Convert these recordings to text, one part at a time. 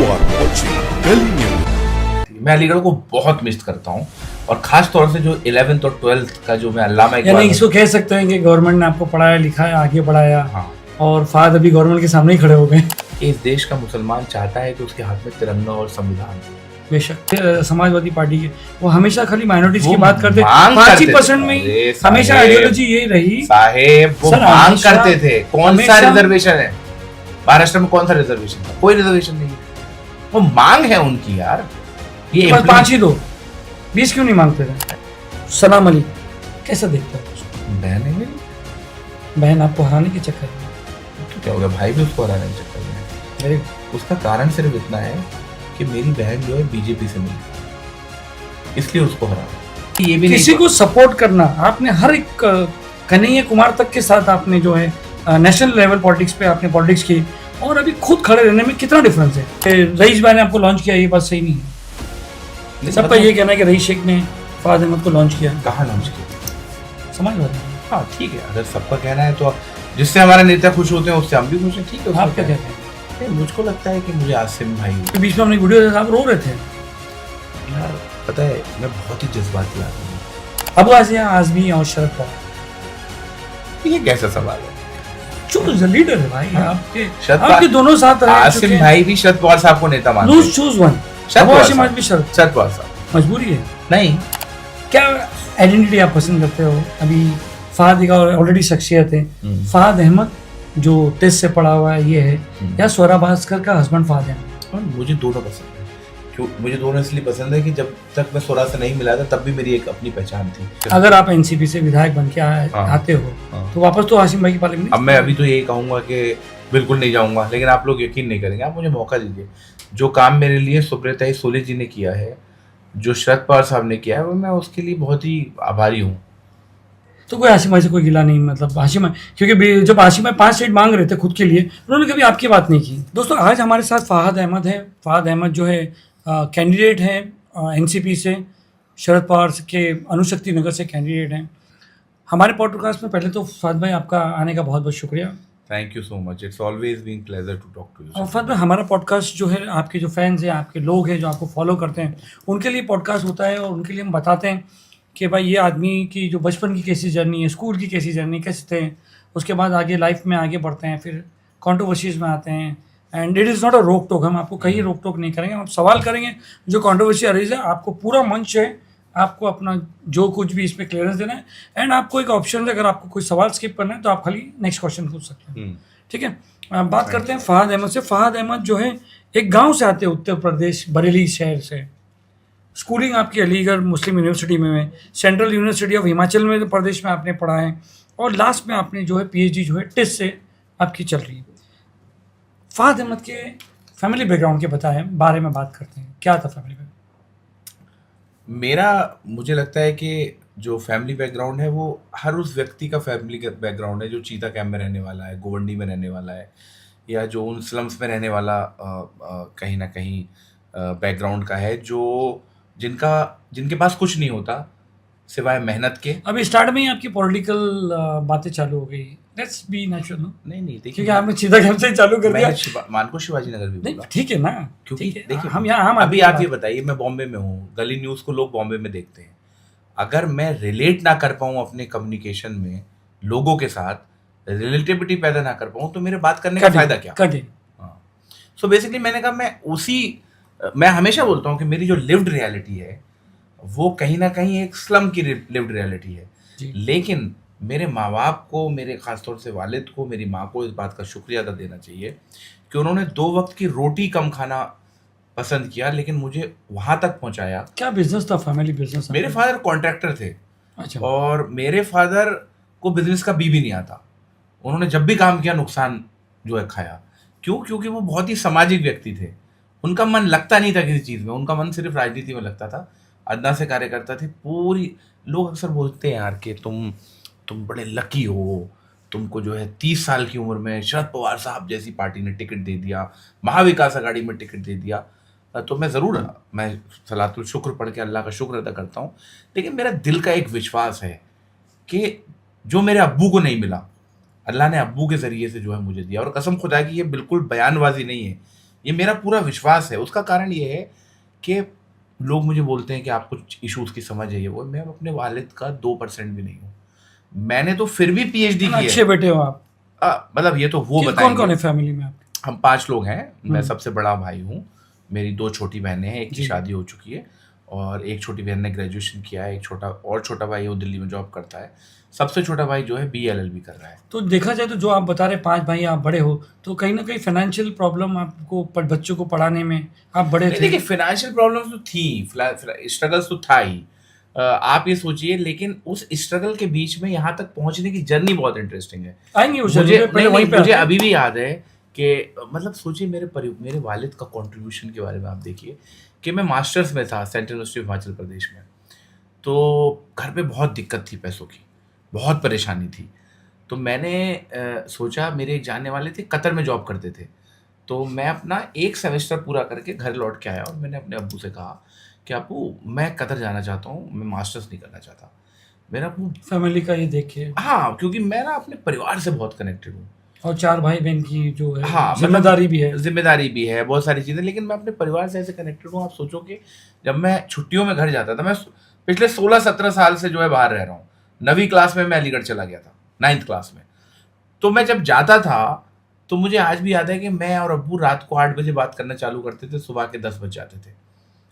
are watching Delhi News. मैं अलीगढ़ को बहुत मिस करता हूँ और खास तौर से जो 11th और 12th का जो मैं अल्लामा यानी इकबाल इसको कह सकते हैं कि गवर्नमेंट ने आपको पढ़ाया लिखाया आगे बढ़ाया। हाँ, और फाद अभी गवर्नमेंट के सामने ही खड़े हो गए। इस देश का मुसलमान चाहता है कि उसके हाथ में तिरंगा और संविधान हो। बेशक समाजवादी पार्टी के वो हमेशा खाली माइनॉरिटीज वो की बात करते, मांग 5% करते में ही अरे हमेशा साहेब, आइडियोलॉजी यही रही। साहेब वो सर, मांग हमेशा- करते थे। कौन सा हमेशा- रिजर्वेशन है महाराष्ट्र में? कौन सा रिजर्वेशन था? कोई रिजर्वेशन नहीं है। वो मांग है उनकी यार। ये बस 5 ही दो, 20 क्यों नहीं मांगते थे? सलाम अली कैसा देखता है उसको? बहन है मेरी। बहन आपको हराने के चक्कर में। तो क्या हो गया? भाई भी उसको हराने के चक्कर में है। अरे उसका कारण सिर्फ इतना है कि मेरी बहन जो है बीजेपी से मिली, इसलिए उसको हरा। ये भी किसी नहीं को सपोर्ट करना, आपने हर एक कन्हैया कुमार तक के साथ आपने जो है नेशनल लेवल पॉलिटिक्स पे आपने पॉलिटिक्स की, और अभी खुद खड़े रहने में कितना डिफरेंस है। रईस भाई ने आपको लॉन्च किया, ये बात सही नहीं है। सबका ये कहना है कि रईस शेख ने फवाद अहमद को लॉन्च किया। कहाँ लॉन्च किया? समाजवादी। हाँ ठीक है, अगर सबका कहना है तो जिससे हमारे नेता खुश होते हैं उससे हम भी खुश हैं। ठीक है, आप उसमें क्या क्या कहते हैं? है? मुझको लगता है कि मुझे आसिम भाई, के बीच में हमने वीडियो आप रो रहे थे। यार पता है मैं बहुत ही जज्बाती आदमी हूँ। अबू आजमी और शरद पवार, ये कैसा सवाल है? चूज लीडर है भाई। हाँ। आपके आपके दोनों साथ रह चुके आसिम हैं। भाई भी शरद पवार साहब को नेता मानते हैं। Choose one. शरद अबू पवार हाशिम साहब। आजमी शरद, शरद पवार साहब मजबूरी है। नहीं। क्या आइडेंटिटी आप पसंद करते हो? अभी फहद का ऑलरेडी शख्सियत है। फहद अहमद जो टेस्ट से पढ़ा हुआ है ये है, या स्वरा भास्कर का हस्बैंड फहद अहमद? और मुझे दोनों पसंद है। क्यों मुझे दोनों इसलिए पसंद है कि जब तक मैं स्वरा से नहीं मिला था तब भी मेरी एक अपनी पहचान थी। अगर आप एनसीपी से विधायक बन के हाँ। आते हो हाँ। तो वापस तो हाशिम भाई की पाले में नहीं? अब मैं अभी तो यही कहूंगा कि बिल्कुल नहीं जाऊंगा, लेकिन आप लोग यकीन नहीं करेंगे। आप मुझे मौका दीजिए। जो काम मेरे लिए सुब्रता सोले जी ने किया है, जो शरद पवार साहब ने किया है, वो मैं उसके लिए बहुत ही आभारी हूँ। तो कोई हाशिम भाई से कोई गिला नहीं, मतलब हाशिम भाई, क्योंकि जब हाशिम भाई 5 सीट मांग रहे थे खुद के लिए, उन्होंने कभी आपकी बात नहीं की। दोस्तों आज हमारे साथ फहद अहमद है। फहद अहमद जो है कैंडिडेट हैं एनसीपी से, शरद पवार के अनुशक्ति नगर से कैंडिडेट हैं हमारे पॉडकास्ट में। पहले तो फहद भाई आपका आने का बहुत बहुत शुक्रिया। Thank you so much. It's always being pleasure to talk to you. और फहद भाई हमारा पॉडकास्ट जो है, आपके जो फैंस हैं, आपके लोग हैं जो आपको फॉलो करते हैं, उनके लिए पॉडकास्ट होता है और उनके लिए हम बताते हैं कि भाई ये आदमी की जो बचपन की कैसी जर्नी है, स्कूल की कैसी जर्नी, कैसे थे, उसके बाद आगे लाइफ में आगे बढ़ते हैं, फिर कंट्रोवर्सीज में आते हैं। And it is not a रोक टोक, हम आपको कहीं रोक टोक नहीं करेंगे, हम सवाल करेंगे जो कंट्रोवर्सी अरेज है। आपको पूरा मंच है, आपको अपना जो कुछ भी इसमें क्लियरेंस देना है। एंड आपको एक ऑप्शन है, अगर आपको कोई सवाल स्किप करना है तो आप खाली नेक्स्ट क्वेश्चन पूछ सकते हैं। ठीक है, बात करते हैं फहद अहमद से। फहद अहमद जो है एक गाँव से आते हैं, उत्तर प्रदेश बरेली शहर से। स्कूलिंग आपकी अलीगढ़ मुस्लिम यूनिवर्सिटी में है, सेंट्रल यूनिवर्सिटी ऑफ हिमाचल में प्रदेश में आपने पढ़ा है, और लास्ट में आपने जो है पीएचडी जो है टेस्ट से आपकी चल रही है। फहद अहमद के फैमिली बैकग्राउंड के बारे में बात करते हैं। क्या था फैमिली बैकग्राउंड? मेरा मुझे लगता है कि जो फैमिली बैकग्राउंड है वो हर उस व्यक्ति का फैमिली बैकग्राउंड है जो चीता कैंप में रहने वाला है, गोवंडी में रहने वाला है, या जो उन स्लम्स में रहने वाला कहीं ना कहीं बैकग्राउंड का है, जो जिनके पास कुछ नहीं होता सिवाय मेहनत के। अभी स्टार्ट में ही आपकी पॉलिटिकल बातें चालू हो गई। Let's be natural. नहीं देखिए, क्योंकि आपने सीधा कैंप से चालू कर दिया। मैंने मान को शिवाजी नगर भी नहीं बोला। ठीक है ना, क्योंकि ठीक है, देखिए हम यहाँ अभी आप ये बताइए, मैं बॉम्बे में हूँ, गली न्यूज़ को लोग बॉम्बे में देखते हैं। अगर मैं रिलेट ना कर पाऊँ अपने कम्युनिकेशन में लोगों के साथ, रिलेटिविटी पैदा ना कर पाऊँ, तो मेरे बात करने का फायदा क्या? हाँ, सो बेसिकली मैंने कहा मैं हमेशा बोलता हूँ कि मेरी जो लिव्ड रियलिटी है वो कहीं ना कहीं एक स्लम की लिव्ड रियलिटी है। लेकिन मेरे माँ बाप को, मेरे खासतौर से वालिद को, मेरी माँ को इस बात का शुक्रिया अदा देना चाहिए कि उन्होंने 2 वक्त की रोटी कम खाना पसंद किया, लेकिन मुझे वहाँ तक पहुँचाया। क्या बिजनेस था? Family business? मेरे फादर कॉन्ट्रैक्टर थे। अच्छा। और मेरे फादर को बिजनेस का बी भी नहीं आता। उन्होंने जब भी काम किया नुकसान जो है खाया। क्यों? क्योंकि वो बहुत ही सामाजिक व्यक्ति थे। उनका मन लगता नहीं था किसी चीज़ में, उनका मन सिर्फ राजनीति में लगता था। अदना से कार्यकर्ता थे। पूरी लोग अक्सर बोलते हैं यार कि तुम बड़े लकी हो, तुमको जो है 30 साल की उम्र में शरद पवार साहब जैसी पार्टी ने टिकट दे दिया, महाविकास अघाड़ी में टिकट दे दिया। तो मैं सलातुल शुक्र पढ़ के अल्लाह का शुक्र अदा करता हूँ। लेकिन मेरा दिल का एक विश्वास है कि जो मेरे अब्बू को नहीं मिला, अल्लाह ने अब्बू के ज़रिए से जो है मुझे दिया। और कसम खुदा की ये बिल्कुल बयानबाजी नहीं है, ये मेरा पूरा विश्वास है। उसका कारण ये है कि लोग मुझे बोलते हैं कि आपको इश्यूज की समझ है, ये वो। मैं अपने वालिद का 2% भी नहीं हूँ। मैंने तो फिर भी पीएचडी की अच्छे है। बेटे हो आप। मतलब ये तो वो कौन बताएंगे। कौन है फैमिली में आपके? हम 5 लोग हैं। मैं सबसे बड़ा भाई हूँ। मेरी 2 छोटी बहनें हैं, एक की जी। शादी हो चुकी है और एक छोटी बहन ने ग्रेजुएशन किया है। एक छोटा भाई है, वो दिल्ली में जॉब करता है। सबसे छोटा भाई जो है BLLB कर रहा है। तो देखा जाए तो जो आप बता रहे 5 भाई आप बड़े हो, तो कहीं ना कहीं फाइनेंशियल प्रॉब्लम आपको बच्चों को पढ़ाने में, आप बड़े नहीं, थे। देखिए फाइनेंशियल प्रॉब्लम्स तो थी, स्ट्रगल्स तो था ही। आप ये सोचिए, लेकिन उस स्ट्रगल के बीच में यहाँ तक पहुंचने की जर्नी बहुत इंटरेस्टिंग है। आएंगे उस मुझे जगह पे, पहले वहीं पे मुझे आते हैं। अभी भी याद है कि मतलब सोचिए मेरे वालिद का कंट्रीब्यूशन के बारे में आप देखिए कि मैं मास्टर्स में था central university of Himachal Pradesh में। तो घर पे बहुत दिक्कत थी, पैसों की बहुत परेशानी थी। तो मैंने सोचा, मेरे एक जानने वाले थे कतर में जॉब करते थे। तो मैं अपना 1 सेमेस्टर पूरा करके घर लौट के आया और मैंने अपने अब्बू से कहा कि अब्बू मैं कतर जाना चाहता हूँ, मैं मास्टर्स नहीं करना चाहता। मेरा अब्बू, फैमिली का ये देखिए, हाँ, क्योंकि मैं ना अपने परिवार से बहुत कनेक्टेड हूँ। और 4 भाई बहन की जो है हाँ, जिम्मेदारी भी है। जिम्मेदारी भी है, बहुत सारी चीज़ें, लेकिन मैं अपने परिवार से ऐसे कनेक्टेड हूँ। आप सोचो कि जब मैं छुट्टियों में घर जाता था, मैं पिछले 16-17 साल से जो है बाहर रह रहा हूँ। 9वीं क्लास में मैं अलीगढ़ चला गया था, 9th क्लास में। तो मैं जब जाता था तो मुझे आज भी याद है कि मैं और अब्बू रात को 8 बजे बात करना चालू करते थे, सुबह के 10 बज जाते थे।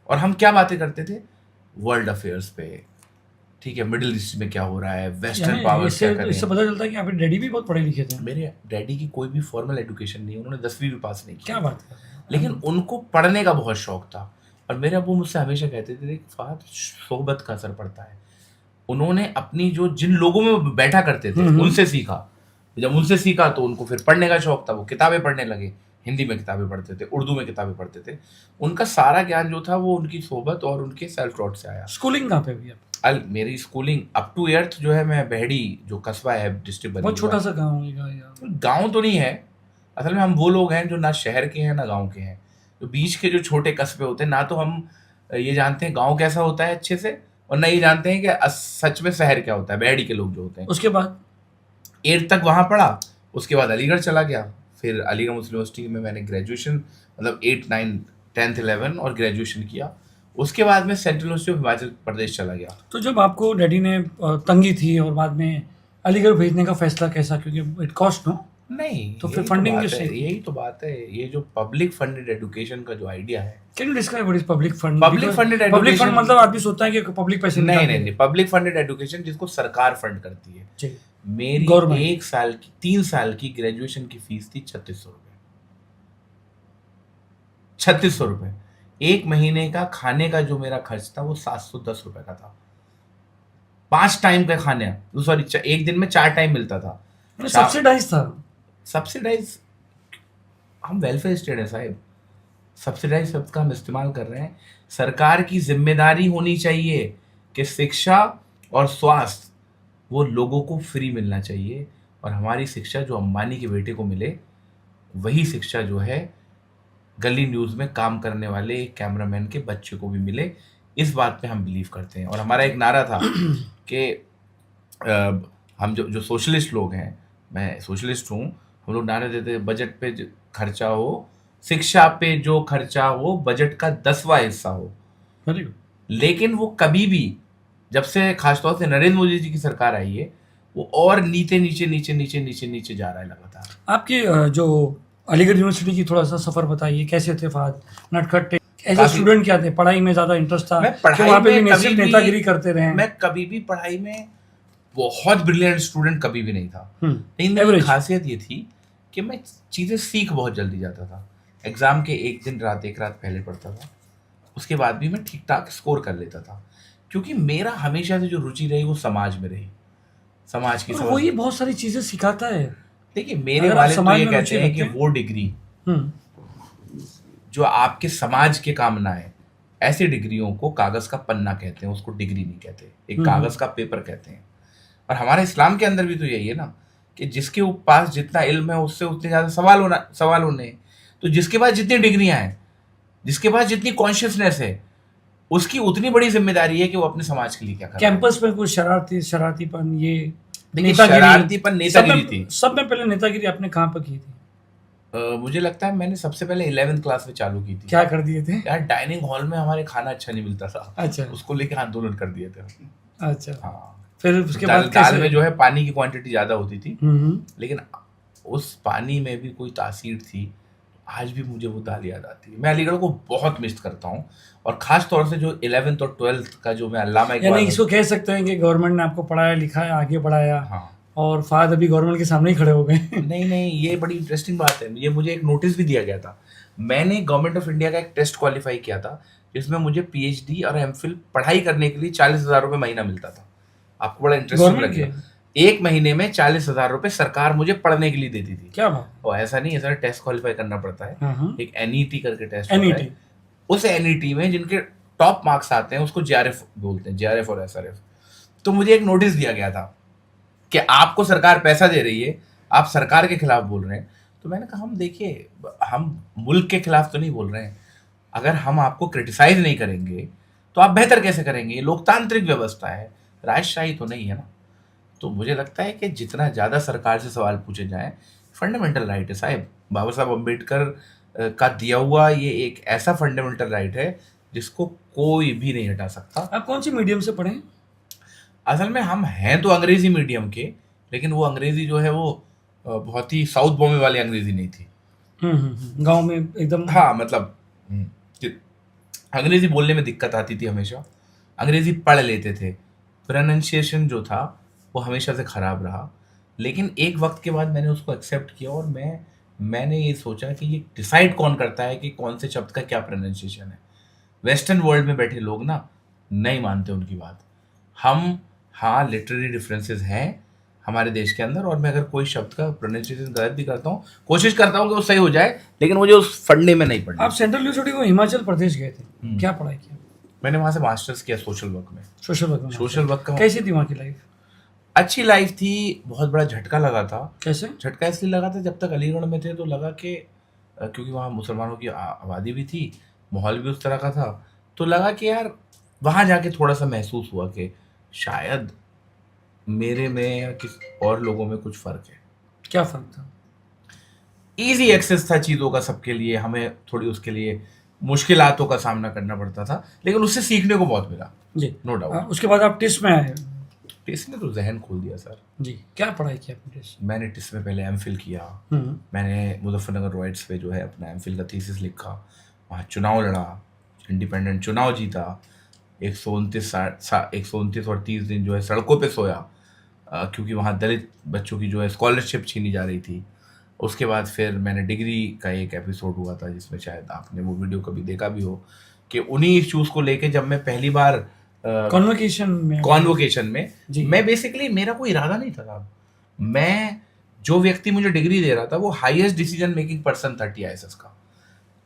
और हम क्या बातें करते थे? वर्ल्ड अफेयर्स पे, ठीक है, मिडिल ईस्ट में क्या हो रहा है, वेस्टर्न यानी पावर्स क्या कर रहे इससे हैं। पता चलता है कि आपके डैडी भी बहुत पढ़े लिखे थे। मेरे डैडी की कोई भी फॉर्मल एजुकेशन नहीं है, उन्होंने 10वीं भी पास नहीं क्या की, बात कर रहे हैं? लेकिन उनको पढ़ने का बहुत शौक था। और मेरे अब्बू मुझसे हमेशा कहते थे कि फहद, सोहबत का असर पड़ता है। उन्होंने अपनी जिन लोगों में वो बैठा करते थे उनसे सीखा। जब उनसे सीखा तो उनको फिर पढ़ने का शौक था, वो किताबें पढ़ने लगे। हिंदी में किताबें पढ़ते थे, उर्दू में किताबें पढ़ते थे। उनका सारा ज्ञान जो था वो उनकी सोहबत और उनके सेल्फ टॉट से आया। स्कूलिंग कहाँ पे हुई आप? मेरी स्कूलिंग अप टू 8th जो है, मैं बहड़ी, जो कस्बा है डिस्ट्रिक्ट बहुत छोटा सा गाँव होगा यार। गांव तो नहीं है। असल में हम वो लोग हैं जो ना शहर के हैं ना गांव के हैं। तो बीच के जो छोटे कस्बे होते हैं, ना तो हम ये जानते हैं गांव कैसा होता है अच्छे से, और ना ये जानते हैं कि सच में शहर क्या होता है। बहड़ी के लोग जो होते हैं। उसके बाद 8th तक वहाँ पढ़ा, उसके बाद अलीगढ़ चला गया। फिर अलीगढ़ मुस्लिम यूनिवर्सिटी में मैंने ग्रेजुएशन, मतलब 8, 9, 10th, 11 और ग्रेजुएशन किया। उसके बाद मैं central university of Himachal Pradesh चला गया। तो जब आपको डैडी ने तंगी थी और बाद में अलीगढ़ भेजने का फैसला कैसा, क्योंकि इट कॉस्ट नो? नहीं, तो फिर यही फंडिंग बात किससे? है, यही तो बात है। ये जो पब्लिक फंडेड एजुकेशन का जो आइडिया है, can you describe what is public fund? Public funded public education- fund मतलब आदमी सोचता है कि पब्लिक पैसे नहीं निकाल नहीं के- नहीं, पब्लिक फंडेड एजुकेशन जिसको सरकार फंड करती है। जी। मेरी Government। 1 साल की 3 साल की ग्रेजुएशन की फीस थी 3600 रुपए। 3600 रुपए। 1 महीने का खाने का जो मेरा खर्च था वो 710 रुपए का था। 5 टाइम का खाने, सॉरी, एक दिन में 4 टाइम मिलता था। सब्सिडाइज था। सब्सिडाइज, हम वेलफेयर स्टेट है साहब। सब्सिडाइज शब्द का हम इस्तेमाल कर रहे हैं। सरकार की जिम्मेदारी होनी चाहिए कि शिक्षा और स्वास्थ्य वो लोगों को फ्री मिलना चाहिए। और हमारी शिक्षा जो अंबानी के बेटे को मिले, वही शिक्षा जो है गली न्यूज़ में काम करने वाले एक कैमरामैन के बच्चे को भी मिले। इस बात पे हम बिलीव करते हैं। और हमारा एक नारा था कि हम जो सोशलिस्ट लोग हैं, मैं सोशलिस्ट हूँ, हम लोग नारा देते हैं, बजट पे खर्चा हो, शिक्षा पे जो खर्चा हो, बजट का 10वां हिस्सा हो। Very good. लेकिन वो कभी भी, जब से खासतौर से नरेंद्र मोदी जी की सरकार आई है, वो और नीचे नीचे जा रहा है लगातार। आपके जो अलीगढ़ यूनिवर्सिटी की थोड़ा सा सफर बताइए, कैसे थे फहद? नटखट्टे एज ए काफी- स्टूडेंट क्या थे? पढ़ाई में ज्यादा इंटरेस्ट था मैं कि पढ़ाई वहाँ पे में भी कभी सिर्फ भी- नेतागिरी करते रहे? मैं कभी भी पढ़ाई में बहुत ब्रिलियंट स्टूडेंट कभी भी नहीं था। लेकिन मेरी एवरेज। खासियत ये थी कि मैं चीज़ें सीख बहुत जल्दी जाता था। एग्जाम के एक रात पहले पढ़ता था, उसके बाद भी मैं ठीक ठाक स्कोर कर लेता था। क्योंकि मेरा हमेशा से जो रुचि रही वो समाज में रही, समाज की और समझ। वही बहुत सारी चीजें सिखाता है। देखिए, मेरे अगर आप वालिद तो समाज ये में कहते रुचि हैं कि रखते हैं। वो डिग्री हम्म। जो आपके समाज के काम ना है, ऐसी डिग्रियों को कागज का पन्ना कहते हैं, उसको डिग्री नहीं कहते, एक कागज का पेपर कहते हैं। और हमारे इस्लाम के अंदर भी तो यही है ना कि जिसके पास जितना इल्म है उससे उतने ज्यादा सवाल होने हैं। तो जिसके पास जितनी डिग्रियां हैं, जिसके पास जितनी कॉन्शियसनेस है, उसकी उतनी बड़ी जिम्मेदारी है कि वो अपने समाज के लिए क्या कर रहा है। कैंपस में कुछ शरारतीपन, ये देखिए, नेतागिरी- शरारतीपन नेतागिरी सब में- थी। सब में पहले नेतागिरी आपने कहाँ पर की थी? मुझे लगता है मैंने सबसे पहले 11th क्लास में चालू की थी। क्या कर दिए थे? यार डाइनिंग हॉल में हमारे खाना अच्छा नहीं मिलता था, अच्छा उसको लेके आंदोलन कर दिए थे। अच्छा, हाँ, फिर उसके दाल बाद दाल कैसे? में जो है पानी की क्वांटिटी ज़्यादा होती थी, हम्म, लेकिन उस पानी में भी कोई तासीर थी। आज भी मुझे वो दाल याद आती है। मैं अलीगढ़ को बहुत मिस करता हूँ, और ख़ास तौर से जो 11th और 12th का जो मैं अल्लामा यानी इकबाल। इसको कह सकते हैं कि गवर्नमेंट ने आपको पढ़ाया लिखाया आगे बढ़ाया, हाँ, और फाद अभी गवर्नमेंट के सामने ही खड़े हो गए। नहीं, ये बड़ी इंटरेस्टिंग बात है। ये मुझे एक नोटिस भी दिया गया था। मैंने गवर्नमेंट ऑफ इंडिया का एक टेस्ट क्वालिफाई किया था, जिसमें मुझे पीएचडी और एमफिल पढ़ाई करने के लिए 40,000 रुपये महीना मिलता था। आपको बड़ा इंटरेस्टिंग गवर्नमेंट लगेगा, एक महीने में 40,000 रुपये सरकार मुझे पढ़ने के लिए देती थी। क्या बात? और ऐसा नहीं है सर, टेस्ट क्वालिफाई करना पड़ता है। हाँ, एक एनईटी करके टेस्ट होता NET। है। उस एनईटी में जिनके टॉप मार्क्स आते हैं उसको जेआरएफ बोलते हैं, जेआरएफ और एसआरएफ। तो मुझे एक नोटिस दिया गया था कि आपको सरकार पैसा दे रही है, आप सरकार के खिलाफ बोल रहे हैं। तो मैंने कहा, हम देखिए, हम मुल्क के खिलाफ तो नहीं बोल रहे हैं। अगर हम आपको क्रिटिसाइज नहीं करेंगे तो आप बेहतर कैसे करेंगे? ये लोकतांत्रिक व्यवस्था है, राजशाही तो नहीं है ना। तो मुझे लगता है कि जितना ज़्यादा सरकार से सवाल पूछे जाएं, फंडामेंटल राइट है साहब। बाबा साहब अम्बेडकर का दिया हुआ ये एक ऐसा फंडामेंटल राइट है जिसको कोई भी नहीं हटा सकता। आप कौन सी मीडियम से पढ़े? असल में हम हैं तो अंग्रेजी मीडियम के, लेकिन वो अंग्रेजी जो है वो बहुत ही साउथ बॉम्बे वाली अंग्रेजी नहीं थी। गांव में एकदम। हाँ, मतलब कि अंग्रेजी बोलने में दिक्कत आती थी हमेशा। अंग्रेजी पढ़ लेते थे, प्रोनाउंसिएशन जो था वो हमेशा से ख़राब रहा। लेकिन एक वक्त के बाद मैंने उसको एक्सेप्ट किया, और मैंने ये सोचा कि ये डिसाइड कौन करता है कि कौन से शब्द का क्या प्रोनाउंसिएशन है। वेस्टर्न वर्ल्ड में बैठे लोग ना नहीं मानते उनकी बात। हम, हाँ, लिटरेरी डिफरेंसेस हैं हमारे देश के अंदर, और मैं अगर कोई शब्द का प्रोनाउंसिएशन गलत भी करता हूँ, कोशिश करता हूँ कि वो सही हो जाए, लेकिन मुझे उस फंडे में नहीं पड़ना। आप सेंट्रल यूनिवर्सिटी को हिमाचल प्रदेश गए थे, क्या पढ़ाई किया? मैंने वहाँ से मास्टर्स किया सोशल वर्क में। सोशल वर्क में। सोशल वर्क का कैसी थी वहाँ की लाइफ? अच्छी लाइफ थी। बहुत बड़ा झटका लगा था। कैसे? झटका इसलिए लगा था, जब तक अलीगढ़ में थे तो लगा कि क्योंकि वहाँ मुसलमानों की आबादी भी थी, माहौल भी उस तरह का था, तो लगा कि यार वहाँ जाके थोड़ा सा महसूस हुआ कि शायद मेरे में या किस और लोगों में कुछ फ़र्क है। क्या फ़र्क था? ईजी एक्सेस था चीज़ों का सबके लिए, हमें थोड़ी उसके लिए मुश्किलातों का सामना करना पड़ता था, लेकिन उससे सीखने को बहुत मिला। जी, नो डाउट। उसके बाद आप टिस्ट में आए? टिस ने तो जहन खोल दिया सर। जी, क्या पढ़ाई की आपने टिस्ट? मैंने टिस में पहले एमफिल किया। मैंने मुजफ्फरनगर रॉयट्स पे जो है अपना एमफिल का थीसिस लिखा, वहाँ चुनाव लड़ा, इंडिपेंडेंट चुनाव जीता, 129 और 30 दिन जो है सड़कों पे सोया, क्योंकि वहाँ दलित बच्चों की जो है स्कॉलरशिप छीनी जा रही थी। उसके बाद फिर मैंने डिग्री का एक एपिसोड हुआ था, जिसमें शायद आपने वो वीडियो कभी देखा भी हो, कि उन्हीं इश्यूज़ को लेके जब मैं पहली बार कॉन्वोकेशन में मैं बेसिकली, मेरा कोई इरादा नहीं था साहब। मैं, जो व्यक्ति मुझे डिग्री दे रहा था वो हाईएस्ट डिसीजन मेकिंग पर्सन था TISS का,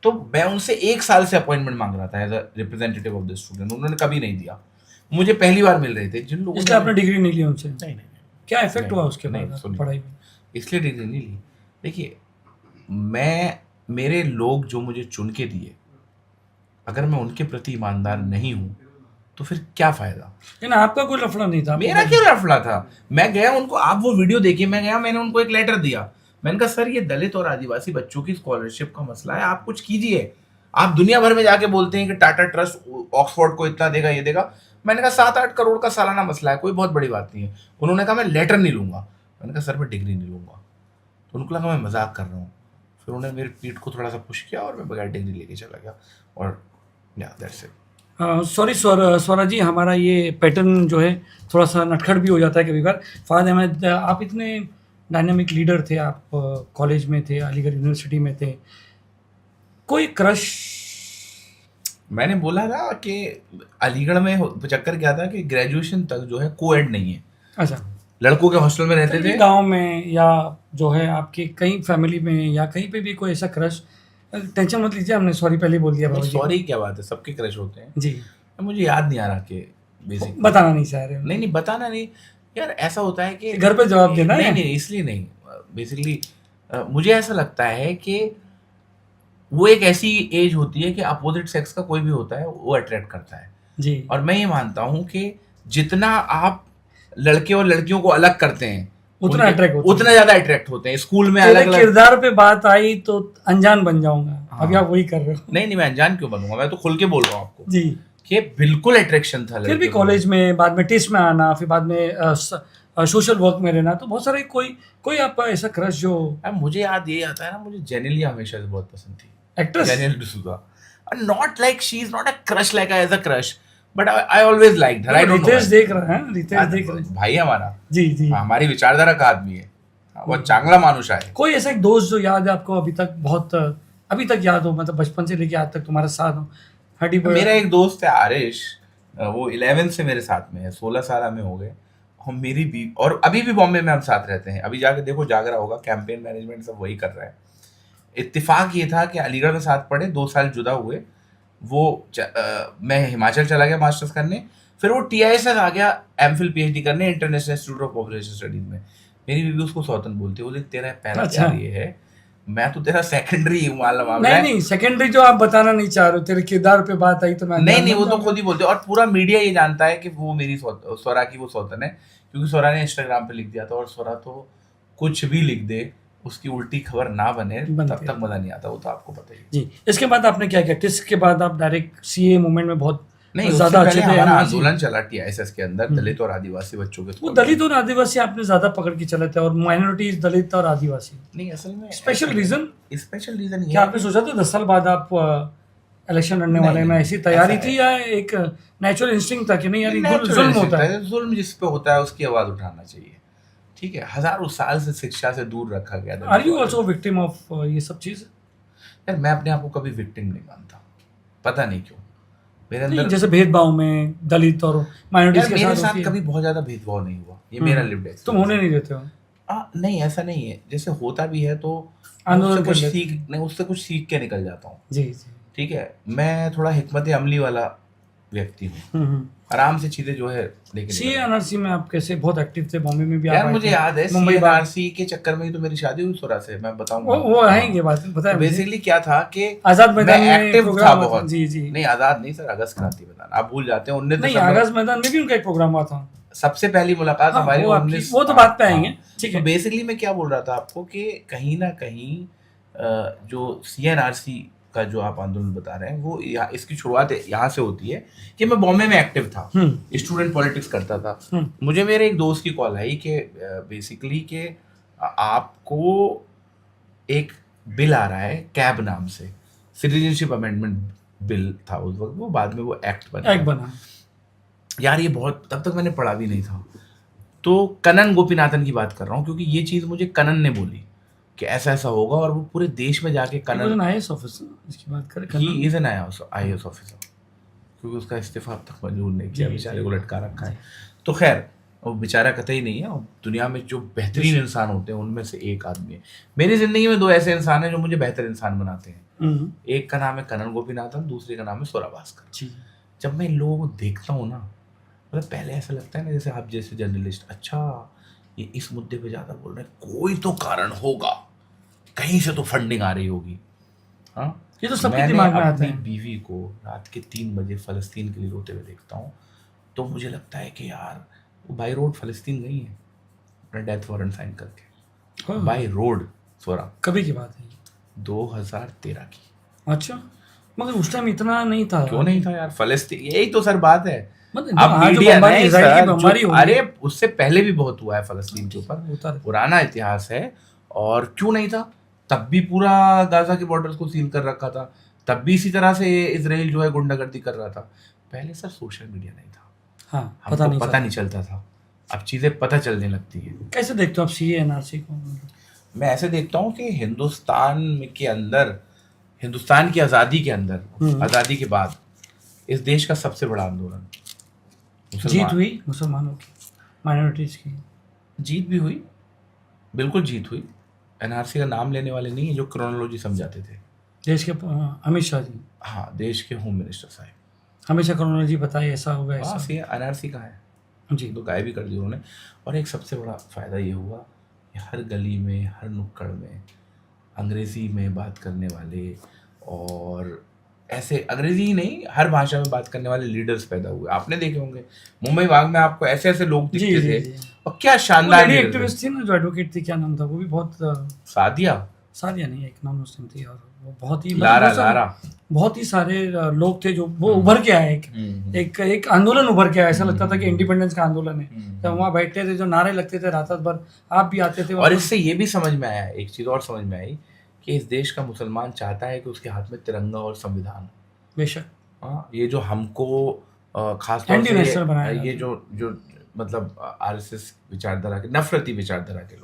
तो मैं उनसे 1 साल से अपॉइंटमेंट मांग रहा था as a representative of the student. उन्होंने कभी नहीं दिया, मुझे पहली बार मिल रहे थे। जिन लोगों इसलिए आपने डिग्री नहीं ली उनसे? नहीं, क्या इफेक्ट हुआ उसके बाद पढ़ाई में? इसलिए डिग्री नहीं ली। देखिए, मेरे लोग जो मुझे चुन के दिए, अगर मैं उनके प्रति ईमानदार नहीं हूँ तो फिर क्या फायदा? लेकिन आपका कोई लफड़ा नहीं था। मेरा क्यों लफड़ा था? मैं गया उनको, आप वो वीडियो देखिए, मैं गया, मैंने उनको एक लेटर दिया। मैंने कहा सर, ये दलित और आदिवासी बच्चों की स्कॉलरशिप का मसला है, आप कुछ कीजिए। आप दुनिया भर में जाके बोलते हैं कि टाटा ट्रस्ट ऑक्सफोर्ड को इतना देगा, ये देगा। मैंने कहा 7-8 करोड़ का सालाना मसला है, कोई बहुत बड़ी बात नहीं है। उन्होंने कहा मैं लेटर नहीं लूंगा। मैंने कहा सर, मैं डिग्री नहीं लूंगा। तो उनको लगा मैं मजाक कर रहा हूँ। फिर उन्होंने मेरी पीठ को थोड़ा सा पुश किया और मैं बगैर डिग्री लेके चला गया। और दैट्स इट। सॉरी स्वरा जी, हमारा ये पैटर्न जो है थोड़ा सा नटखट भी हो जाता है कभी बार। फाद अहमद, आप इतने डायनामिक लीडर थे, आप कॉलेज में थे, अलीगढ़ यूनिवर्सिटी में थे, कोई क्रश? मैंने बोला ना कि अलीगढ़ में चक्कर क्या था कि ग्रेजुएशन तक जो है कोएड नहीं है। अच्छा, लड़कों के हॉस्टल में रहते थे। गांव में या जो है आपकी कहीं फैमिली में या कहीं पे भी कोई ऐसा क्रश? टेंशन मत लीजिए, हमने सॉरी पहले बोल दिया। सॉरी क्या बात है, सबके क्रश होते हैं जी। मुझे याद नहीं आ रहा कि बेसिक बताना नहीं चाह रहे? नहीं, बताना नहीं यार। ऐसा होता है कि घर पे जवाब देना है। नहीं, इसलिए नहीं। बेसिकली मुझे ऐसा लगता है कि वो एक ऐसी एज होती है कि अपोजिट सेक्स का कोई भी होता है वो अट्रैक्ट करता है जी। और मैं ये मानता हूँ कि जितना आप लड़के और लड़कियों को अलग करते हैं उतना अट्रैक्ट होता है। उतना ज्यादा अट्रैक्ट होते हैं। स्कूल में तेरे अलग अलग किरदार पे बात आई तो अनजान बन जाऊंगा। हाँ। अभी आप वही कर रहे हो। नहीं मैं अनजान क्यों बनूंगा, मैं तो खुल के बोल रहा हूँ आपको जी। कि बिल्कुल अट्रैक्शन था। फिर भी कॉलेज में बाद में टेस्ट में आना, फिर बाद में सोशल वर्क में रहना, तो बहुत सारे कोई आपका ऐसा क्रश जो अब मुझे याद ये आता है ना, मुझे जेनेलिया हमेशा से बहुत पसंद थी, actress. Genelia D'Souza. Not like she is not a crush like as a crush, but I always liked her. I don't know, Riteish देख रहे हैं, रितेश देख रहे हैं। भाई हमारा, जी जी। हमारी विचारधारा का आदमी है, बहुत चांगला मानुष है। कोई ऐसा एक दोस्त जो याद है आपको अभी तक, बहुत अभी तक याद हो, मतलब बचपन से लेके आज तक तुम्हारे साथ हो? हड्डी मेरा एक दोस्त है आरिश, वो 11 से मेरे साथ में है, 16 साल हमें हो गए। हम मेरी भी, और अभी भी बॉम्बे में हम साथ रहते हैं। अभी जाके देखो जागरा होगा, कैंपेन मैनेजमेंट सब वही कर रहा है। इत्तेफाक ये था कि अलीगढ़ में साथ पढ़े, 2 साल जुदा हुए। वो मैं हिमाचल चला गया मास्टर्स करने, फिर वो TISS आ गया एमफिल PhD करने international institute of population studies में। मेरी बीवी उसको सौतन बोलती है, बोले तेरा पहला अच्छा। प्यार ये है, मैं तो तेरा सेकेंडरी हूँ मामला नहीं सेकेंडरी जो आप बताना नहीं चाह रहे हो, तेरे किरदार पे बात आई तो मैं नहीं वो तो खुद ही बोलते। और पूरा मीडिया ये जानता है कि वो मेरी स्वरा की वो सौतन है, क्योंकि स्वरा ने इंस्टाग्राम पे लिख दिया था। और स्वरा तो कुछ भी लिख दे, उसकी उल्टी खबर ना बने तब तक मजा नहीं आता, वो तो आपको पता ही। जी। इसके बाद आपने क्या किया? टेस्ट के बाद आप डायरेक्ट CA मूवमेंट में बहुत नहीं, ज्यादा अच्छे थे। हमारा आंदोलन चला TISS के अंदर दलित और आदिवासी बच्चों के। वो दलित और आदिवासी आपने ज्यादा पकड़ के चले थे, और माइनॉरिटीज दलित और आदिवासी। नहीं असल में स्पेशल रीजन ये क्या आपने सोचा था 10 साल बाद आप इलेक्शन लड़ने वाले में? ऐसी तैयारी थी या एक नेचुरल इंस्टिंक्ट था कि नहीं यार ये जुल्म होता है? जुल्म जिस पे होता है उसकी आवाज उठाना चाहिए, ठीक है। हजारों साल से शिक्षा से दूर रखा गया था। Are you also victim of ये सब चीज? यार मैं अपने आप को कभी विक्टिम नहीं मानता, पता नहीं क्यों मेरे अंदर। जैसे भेदभाव में दलित और माइनॉरिटीज के मेरे साथ साथ कभी बहुत ज्यादा भेदभाव नहीं हुआ, ये मेरा लिव्ड एक्सपीरियंस। तुम होने नहीं देते हो? नहीं ऐसा नहीं है, जैसे होता भी है तो आंदोलन उससे कुछ सीख के निकल जाता हूँ। जी जी। ठीक है, मैं थोड़ा हिकमत अमली वाला व्यक्ति हूँ, आराम से चीजें जो है लेकिन। CA NRC में आप कैसे बहुत एक्टिव थे? बॉम्बे में भी यार मुझे याद है मुंबई NRC के चक्कर में ही तो मेरी शादी हुई स्वरा से, मैं बताऊंगा। वो आएंगे बात, बताया बेसिकली क्या था कि आजाद मैदान में एक्टिव था बहुत। जी जी। नहीं आजाद नहीं सर, आगस्ट क्रांति मैदान आप भूल जाते हैं। 19 नहीं आगाज मैदान में भी उनका एक प्रोग्राम हुआ था। सबसे पहली मुलाकात हमारी 19। वो तो बात पे आएंगे, ठीक है। बेसिकली मैं क्या बोल रहा था आपको कि कहीं ना कहीं जो CNRC का जो आप आंदोलन बता रहे हैं वो इसकी शुरुआत यहाँ से होती है कि मैं बॉम्बे में एक्टिव था, स्टूडेंट पॉलिटिक्स करता था। मुझे मेरे एक दोस्त की कॉल आई कि बेसिकली कि आपको एक बिल आ रहा है कैब नाम से, सिटीजनशिप अमेंडमेंट बिल था उस वक्त, वो बाद में वो एक्ट बना। यार ये बहुत, तब तक मैंने पढ़ा भी नहीं था। तो कनन गोपीनाथन की बात कर रहा हूँ, क्योंकि ये चीज़ मुझे कनन ने बोली कि ऐसा ऐसा होगा, और वो पूरे देश में जाके कनन IAS ऑफिसर, इसकी बात करें, he is an IAS officer, क्योंकि उसका इस्तीफा अब तक मंजूर नहीं किया, बेचारे को लटका रखा है। तो खैर वो बेचारा कतई नहीं है, और दुनिया में जो बेहतरीन इंसान होते हैं उनमें से एक आदमी है। मेरी जिंदगी में 2 ऐसे इंसान हैं जो मुझे बेहतर इंसान बनाते हैं। एक का नाम है कनन गोपीनाथन, दूसरे का नाम है स्वरा भास्कर। जब मैं इन लोगों को देखता हूँ ना, मतलब पहले ऐसा लगता है ना जैसे आप जैसे जर्नलिस्ट, अच्छा ये इस मुद्दे पे ज़्यादा बोल रहे हैं, कोई तो कारण होगा, कहीं से तो फंडिंग आ रही होगी। हाँ, ये तो सबके दिमाग में आता है। अपनी बीवी को रात के 3 बजे फ़लस्तीन के लिए रोते हुए देखता हूँ, तो मुझे लगता है कि यार वो बाई रोड फ़लस्तीन गई है अपना डेथ वारंट साइन करके, बाई रोड। स्वरा कभी की बात है? 2013 की। अच्छा, मगर उस टाइम इतना नहीं था। क्यों नहीं था यार? फ़लस्तीन, यही तो सर बात है। मतलब अब मीडिया नहीं सर, अरे अरे उससे पहले भी बहुत हुआ है फ़लस्तीन के ऊपर, पुराना इतिहास है। और क्यों नहीं था? तब भी पूरा गाजा के बॉर्डर्स को सील कर रखा था, तब भी इसी तरह से इजराइल जो है गुंडागर्दी कर रहा था। पहले सर सोशल मीडिया नहीं था, हाँ, पता नहीं चलता था, अब चीज़ें पता चलने लगती है। कैसे देखते हो आप CA NRC को? मैं ऐसे देखता हूँ कि हिंदुस्तान के अंदर, हिंदुस्तान की आज़ादी के अंदर, आज़ादी के बाद इस देश का सबसे बड़ा आंदोलन, जीत हुई मुसलमानों की, माइनॉरिटीज की जीत भी हुई, बिल्कुल जीत हुई। NRC का नाम लेने वाले नहीं है जो क्रोनोलॉजी समझाते थे, देश के अमित शाह जी, हाँ देश के होम मिनिस्टर साहब हमेशा क्रोनोलॉजी बताई, ऐसा होगा ऐसा। बस ये NRC का है जी, तो गायब भी कर दी उन्होंने। और एक सबसे बड़ा फ़ायदा ये हुआ कि हर गली में, हर नुक्कड़ में अंग्रेज़ी में बात करने वाले, और ऐसे अंग्रेजी ही नहीं हर भाषा में बात करने वाले लीडर्स पैदा हुए। आपने देखे होंगे मुंबई बाग में आपको ऐसे ऐसे लोग दिखते थे, और क्या शानदार लेडी leader थे। एक्टिविस्ट थी ना जो एडवोकेट थी, क्या नाम था वो भी, बहुत सादिया, सादिया नहीं, एक नॉन मुस्लिम थी, और वो बहुत ही लारा, बहुत सारे- लारा। बहुत ही सारे लोग थे जो वो उभर के आए, एक आंदोलन उभर के आया, ऐसा लगता था कि इंडिपेंडेंस का आंदोलन है। जब वहाँ बैठते थे जो नारे लगते थे रात भर, आप भी आते थे और इससे ये भी समझ में आया, एक चीज और समझ में आई कि इस देश का मुसलमान चाहता है कि उसके हाथ में तिरंगा और संविधान। बेशक हाँ, ये जो हमको खासतौर एंटी से नेशनल बनाया ये जाता है। जो मतलब आरएसएस विचारधारा के, नफरती विचारधारा के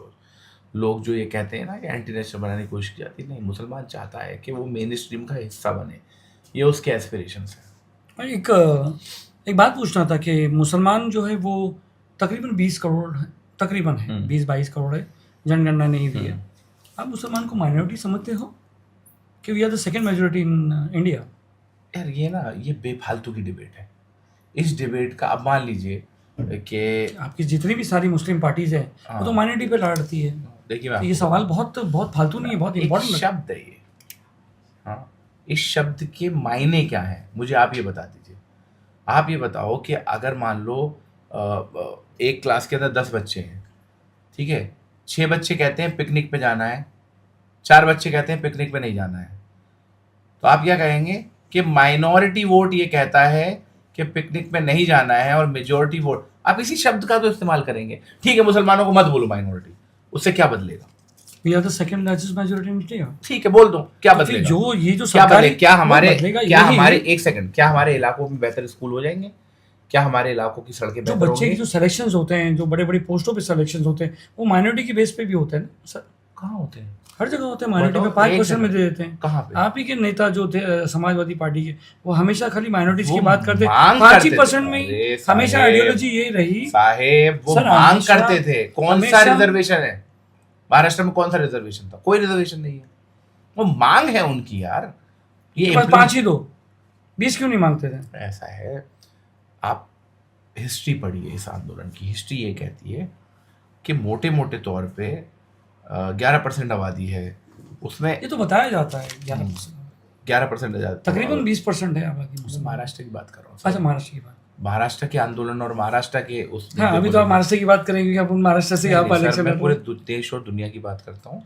लोग जो ये कहते हैं ना कि एंटी नेशनल बनाने की कोशिश की जाती है, नहीं, मुसलमान चाहता है कि वो मेन स्ट्रीम का हिस्सा बने, ये उसके एस्पिरेशंस है। और एक बात पूछना था कि मुसलमान जो है वो तकरीबन 20 करोड़ है, तकरीबन है 20-22 करोड़ है, जनगणना नहीं हुई है। आप मुसलमान को माइनॉरिटी समझते हो कि we are the second majority in India? यार ये ना, ये बेफालतू की डिबेट है। इस डिबेट का अब मान लीजिए कि आपकी जितनी भी सारी मुस्लिम पार्टीज है वो तो माइनॉरिटी पे लड़ती है। देखिए तो ये सवाल बहुत बहुत फालतू नहीं है, बहुत एक इंपॉर्टेंट शब्द है ये। हाँ, इस शब्द के मायने क्या है, मुझे आप ये बता दीजिए। आप ये बताओ कि अगर मान लो एक क्लास के अंदर 10 बच्चे हैं, ठीक है, 6 बच्चे कहते हैं पिकनिक पे जाना है, 4 बच्चे कहते हैं पिकनिक पे नहीं जाना है, तो आप क्या कहेंगे कि माइनॉरिटी वोट ये कहता है कि पिकनिक पे नहीं जाना है और मेजॉरिटी वोट, आप इसी शब्द का तो इस्तेमाल करेंगे। ठीक है, मुसलमानों को मत बोलो माइनॉरिटी, उससे क्या बदलेगा? We are the second largest majority in India. ठीक है, बोल दो, क्या तो फिर बदलेगा? जो ये जो क्या सरकारी बदले? क्या हमारे बदलेगा, क्या यही हमारे है। एक सेकंड, क्या हमारे इलाकों में बेहतर स्कूल हो जाएंगे? क्या हमारे इलाकों की सड़कें जो बेहतर बच्चे होंगी? की जो सिलेक्शंस होते हैं, जो बड़े बड़े पोस्टों पे सिलेक्शंस होते हैं, वो माइनॉरिटी की बेस पे भी होते हैं ना सर। कहाँ होते हैं? हर जगह होते हैं, माइनॉरिटी में बताओ, 5% में एक दे देते हैं। कहाँ पे? आप ही के नेता जो थे समाजवादी पार्टी के, वो हमेशा खाली माइनॉरिटीज की वो बात करते, मांग 5% करते में थे। ही अरे हमेशा साहेब, आइडियोलॉजी यही रही। साहेब वो सर, मांग हमेशा- करते थे। कौन सा हमेशा- रिजर्वेशन है महाराष्ट्र में? कौन सा रिजर्वेशन था? कोई रिजर्वेशन नहीं है। वो मांग है उनकी यार। ये बस 5 ही दो, 20 क्यों नहीं मांगते थे? ऐसा है, आप हिस्ट्री पढ़िए इस आंदोलन की। हिस्ट्री ये कहती है कि मोटे मोटे तौर पे 11% आबादी है, उसमें ये तो बताया जाता है 11%, 11% तकरीबन 20% है आबादी मुसलमान। महाराष्ट्र की बात कर रहा हूँ। अच्छा, महाराष्ट्र की बात। महाराष्ट्र के आंदोलन और महाराष्ट्र के उस हाँ, अभी तो आप महाराष्ट्र की बात करेंगे कि अपन महाराष्ट्र से आप नहीं, सर, इलेक्शन मैं लड़ पूरे रहे हैं। देश और दुनिया की बात करता हूँ।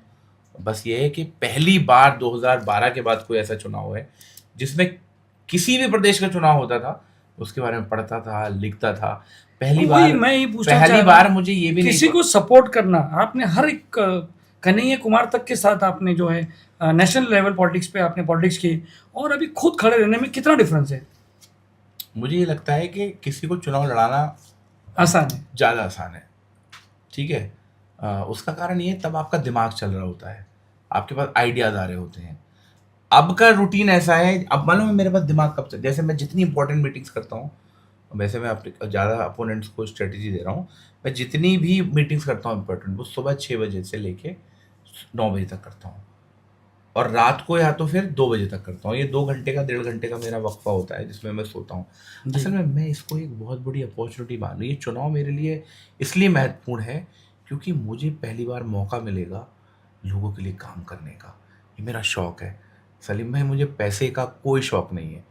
बस ये है कि पहली बार 2012 के बाद कोई ऐसा चुनाव है जिसमें किसी भी प्रदेश का चुनाव होता था उसके बारे में पढ़ता था, लिखता था। पहली वही बार मैं ही पूछना चाह पहली रहा बार हूँ, मुझे ये भी किसी नहीं को सपोर्ट करना, आपने हर एक कन्हैया कुमार तक के साथ आपने जो है नेशनल लेवल पॉलिटिक्स पे आपने पॉलिटिक्स की, और अभी खुद खड़े रहने में कितना डिफरेंस है? मुझे ये लगता है कि किसी को चुनाव लड़ाना आसान है। ज़्यादा आसान है, ठीक है। उसका कारण ये, तब आपका दिमाग चल रहा होता है, आपके पास आइडियाज आ रहे होते हैं। अब का रूटीन ऐसा है, अब मालूम है मेरे पास दिमाग कब चल, जैसे मैं जितनी इंपॉर्टेंट मीटिंग्स करता हूँ, वैसे मैं अपने ज़्यादा अपोनेंट्स को स्ट्रेटजी दे रहा हूँ, मैं जितनी भी मीटिंग्स करता हूँ इंपॉर्टेंट, वो सुबह 6 बजे से लेके 9 बजे तक करता हूँ, और रात को या तो फिर 2 बजे तक करता हूँ। ये 2 घंटे का 1.5 घंटे का मेरा वक्फा होता है जिसमें मैं सोता हूँ। असल में मैं इसको एक बहुत बड़ी अपॉर्चुनिटी मान रही हूँ। ये चुनाव मेरे लिए इसलिए महत्वपूर्ण है क्योंकि मुझे पहली बार मौका मिलेगा लोगों के लिए काम करने का। ये मेरा शौक़ है सलीम भाई, मुझे पैसे का कोई शौक़ नहीं है,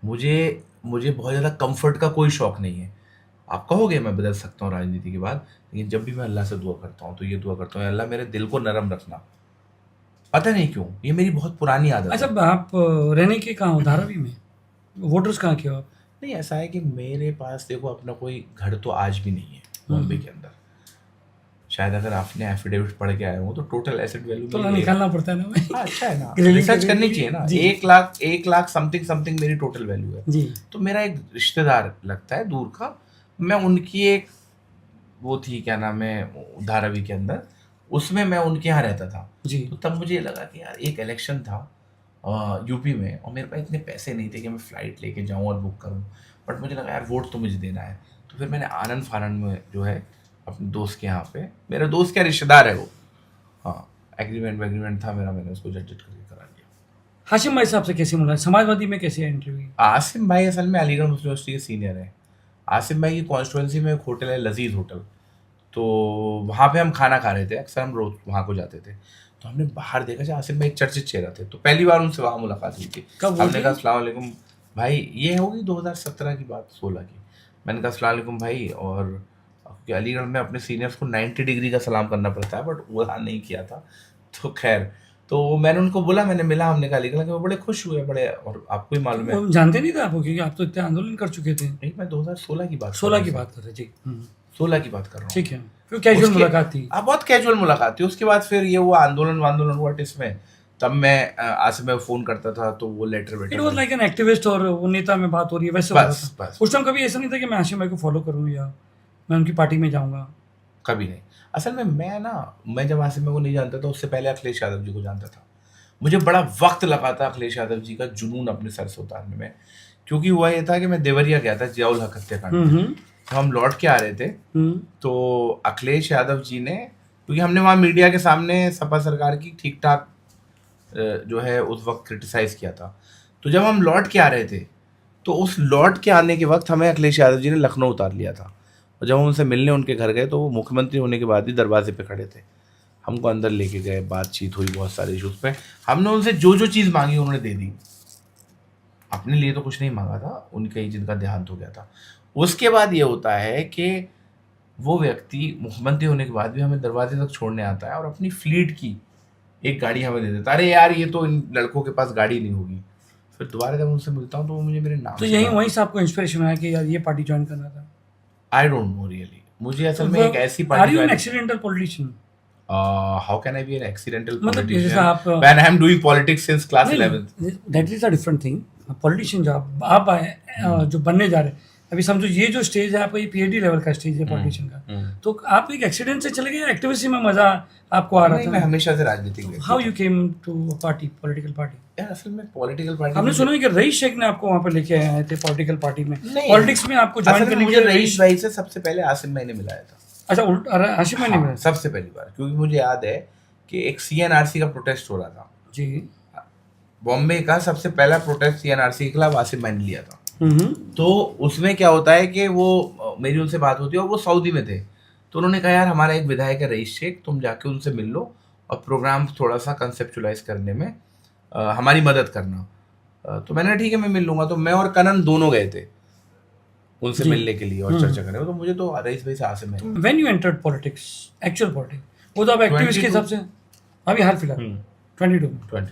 मुझे बहुत ज़्यादा कंफर्ट का कोई शौक़ नहीं है। आप कहोगे मैं बदल सकता हूँ राजनीति के बाद, लेकिन जब भी मैं अल्लाह से दुआ करता हूँ तो ये दुआ करता हूँ, अल्लाह मेरे दिल को नरम रखना। पता नहीं क्यों, ये मेरी बहुत पुरानी आदत है। अच्छा, आप रहने के कहाँ हो? धारावी में? वोटर्स कहाँ के हो आप? नहीं, ऐसा है कि मेरे पास देखो अपना कोई घर तो आज भी नहीं है बॉम्बे के अंदर। शायद अगर आपने एफिडेविट पढ़ के आए हो तो टोटल एसेट वैल्यू तो निकालना पड़ता है ना भाई। अच्छा है ना, ग्रिलिंग रिसर्च करनी करनी चाहिए ना। जी। 1 लाख समथिंग मेरी टोटल वैल्यू है जी। तो मेरा एक रिश्तेदार लगता है दूर का, मैं उनकी एक वो थी, क्या नाम है, धारावी के अंदर, उसमें मैं उनके यहाँ रहता था जी। तो तब मुझे लगा कि यार एक इलेक्शन था यूपी में और मेरे पास इतने पैसे नहीं थे कि मैं फ़्लाइट लेके जाऊँ और बुक करूँ, बट मुझे लगा यार वोट तो मुझे देना है। तो फिर मैंने आनंद फानंद में जो है अपने दोस्त के यहाँ पे, मेरा दोस्त क्या रिश्तेदार है वो, हाँ, एग्रीमेंट था मेरा, मैंने उसको जट करके करा दिया। हाशिम भाई साहब से कैसी मुलाकात, समाजवादी में कैसी एंट्री हुई? आसिम भाई असल में अलीगढ़ मुस्लिम यूनिवर्सिटी के सीनियर है। आसिम भाई की कॉन्स्टिट्यूंसी में एक होटल है लजीज होटल, तो वहाँ पे हम खाना खा रहे थे, अक्सर हम रोज वहाँ को जाते थे, तो हमने बाहर देखा कि आसिम भाई एक चर्चित चेहरा थे, तो पहली बार उनसे वहाँ मुलाकात हुई थी। कब हुई हमने थी? कहा अस्सलाम वालेकुम भाई, ये होगी 2017 की बात, 16 की। मैंने कहा अस्सलाम वालेकुम भाई, और क्योंकि अलीगढ़ में अपने सीनियर्स को 90 डिग्री का सलाम करना पड़ता है, बट वो नहीं किया था। तो खैर, तो मैंने उनको बोला, मैंने मिला, हमने कहा अलीगढ़ के, वो बड़े खुश हुए, बड़े, और आपको ही मालूम है। वो जानते नहीं थे आपको, क्योंकि आप तो इतने आंदोलन कर चुके थे। नहीं, मैं 2016 की बात 16 की बात कर रहे जी। 16 की बात कर रहा हूँ। ठीक है, फिर कैजुअल मुलाकात थी। बहुत कैजुअल मुलाकात थी। उसके बाद फिर ये हुआ आंदोलन हुआ इसमें, तब मैं आसिम भाई फोन करता था तो वो later it was like an activist और वो नेता में बात हो रही है वैसे बस होता था। बस उस टाइम कभी ऐसा नहीं था कि मैं आसिम भाई को फॉलो करूं या मैं उनकी पार्टी में जाऊंगा? कभी नहीं। असल में मैं जब आसिम भाई को नहीं जानता था, उससे पहले अखिलेश यादव जी को जानता था। मुझे बड़ा वक्त लगा था अखिलेश यादव जी का जुनून अपने सर से उतारने में, क्योंकि हुआ ये था कि मैं देवरिया गया था जियाउल हक हत्याकांड में। तो हम लौट के आ रहे थे, तो अखिलेश यादव जी ने, क्योंकि हमने वहाँ मीडिया के सामने सपा सरकार की ठीक ठाक जो है उस वक्त क्रिटिसाइज किया था, तो जब हम लौट के आ रहे थे, तो उस लौट के आने के वक्त हमें अखिलेश यादव जी ने लखनऊ उतार लिया था। और जब हम उनसे मिलने उनके घर गए, तो वो मुख्यमंत्री होने के बाद ही दरवाजे पे खड़े थे, हमको अंदर लेके गए, बातचीत हुई बहुत सारे इशूज़ पे। हमने उनसे जो जो चीज़ मांगी उन्होंने दे दी। अपने लिए तो कुछ नहीं मांगा था, उनके ही जिनका देहांत हो गया था। उसके बाद ये होता है कि वो व्यक्ति मुख्यमंत्री होने के बाद भी हमें दरवाजे तक छोड़ने आता है और अपनी फ्लीट की एक गाड़ी हमें दे देता है। अरे यार, ये तो इन लड़कों के पास गाड़ी नहीं होगी। फिर दोबारा जब उनसे मिलता हूँ तो वो मुझे मेरे नाम तो यही वहीं से आपको इंस्पिरेशन आया कि यार ये पार्टी ज्वाइन करना था? I don't know really. मुझे असल में एक ऐसी are party you an accidental politician? How can I be an accidental मतलब जैसे पॉलिटिशियन आप when I am doing politics since class 11th? That is a different thing. Politician जो आप जो बनने जा रहे हैं, अभी समझो ये जो स्टेज है आपका, ये पीएचडी लेवल का स्टेज है पॉलिटिशियन का, तो आप एक एक्सीडेंट से चले गए, एक्टिविस्ट में मजा आपको आ रहा नहीं, था? मैं हमेशा से राजनीतिक व्यक्ति how you came to party, political party? यार, असल में पॉलिटिकल पार्टी हमने सुना है कि रईस शेख ने आपको वहाँ पर लेके आए थे पॉलिटिकल पार्टी में, नहीं, पॉलिटिक्स में आपको ज्वाइन करने के मुझे लिए रईस भाई से सबसे पहले आसिम भाई ने मिलाया था। अच्छा, आशिफ भाई ने हाँ, मिला? सबसे पहली बार, क्योंकि मुझे याद है कि एक सीएनआरसी का प्रोटेस्ट हो रहा था जी। बॉम्बे का। सबसे पहला प्रोटेस्ट सीएनआरसी के खिलाफ आसिम भाई ने लिया था। तो उसमें क्या होता है कि वो मेरी उनसे बात होती है और वो सऊदी में थे, तो उन्होंने कहा यार हमारा एक विधायक है रईस शेख, तुम जाके उनसे मिल लो और प्रोग्राम थोड़ा सा कंसेप्चुलाइज करने में हमारी मदद करना। तो मैंने ठीक है, मैं मिल लूंगा। तो मैं और कनन दोनों गए थे उनसे मिलने के लिए और चर्चा करने। तो मुझे तो रईस भाई से आसिम है। When you entered politics, actual politics, वो तो आप एक्टिविस्ट के हिसाब से अभी हाल फिलहाल 22 में,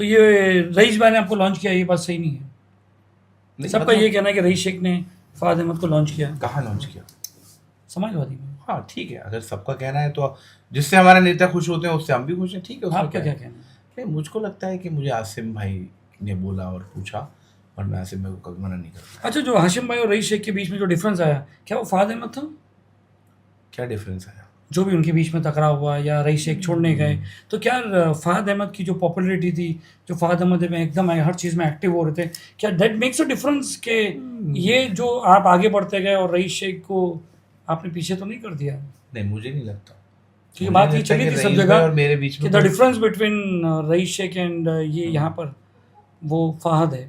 तो ये रईस भाई ने आपको लॉन्च किया, ये बात सही नहीं है? सबका ये कहना है कि रईस शेख ने फवाद अहमद को लॉन्च किया। कहाँ लॉन्च किया? समाजवादी में। हाँ ठीक है, अगर सबका कहना है तो जिससे हमारे नेता खुश होते हैं उससे हम भी खुश हैं, ठीक है। आपका क्या कहना है? मुझको लगता है कि मुझे आसिम भाई ने बोला और पूछा, और मैं आसिम भाई को कभी मना नहीं करता। अच्छा, जो हाशिम भाई और रईस शेख के बीच में जो डिफरेंस आया, क्या वो फवाद अहमद था? क्या डिफरेंस आया? जो भी उनके बीच में टकराव हुआ या रईस शेख छोड़ने गए, तो क्या फवाद अहमद की जो पॉपुलैरिटी थी, जो फवाद अहमद में एकदम हर चीज़ में एक्टिव हो रहे थे, क्या दैट मेक्स अ डिफरेंस के ये जो आप आगे बढ़ते गए और रईस शेख को आपने पीछे तो नहीं कर दिया? नहीं, मुझे नहीं लगता, क्योंकि बात ये चली थी सब जगह और मेरे बीच कि में the difference between Raees Shaikh and ये यहाँ पर वो फहद है।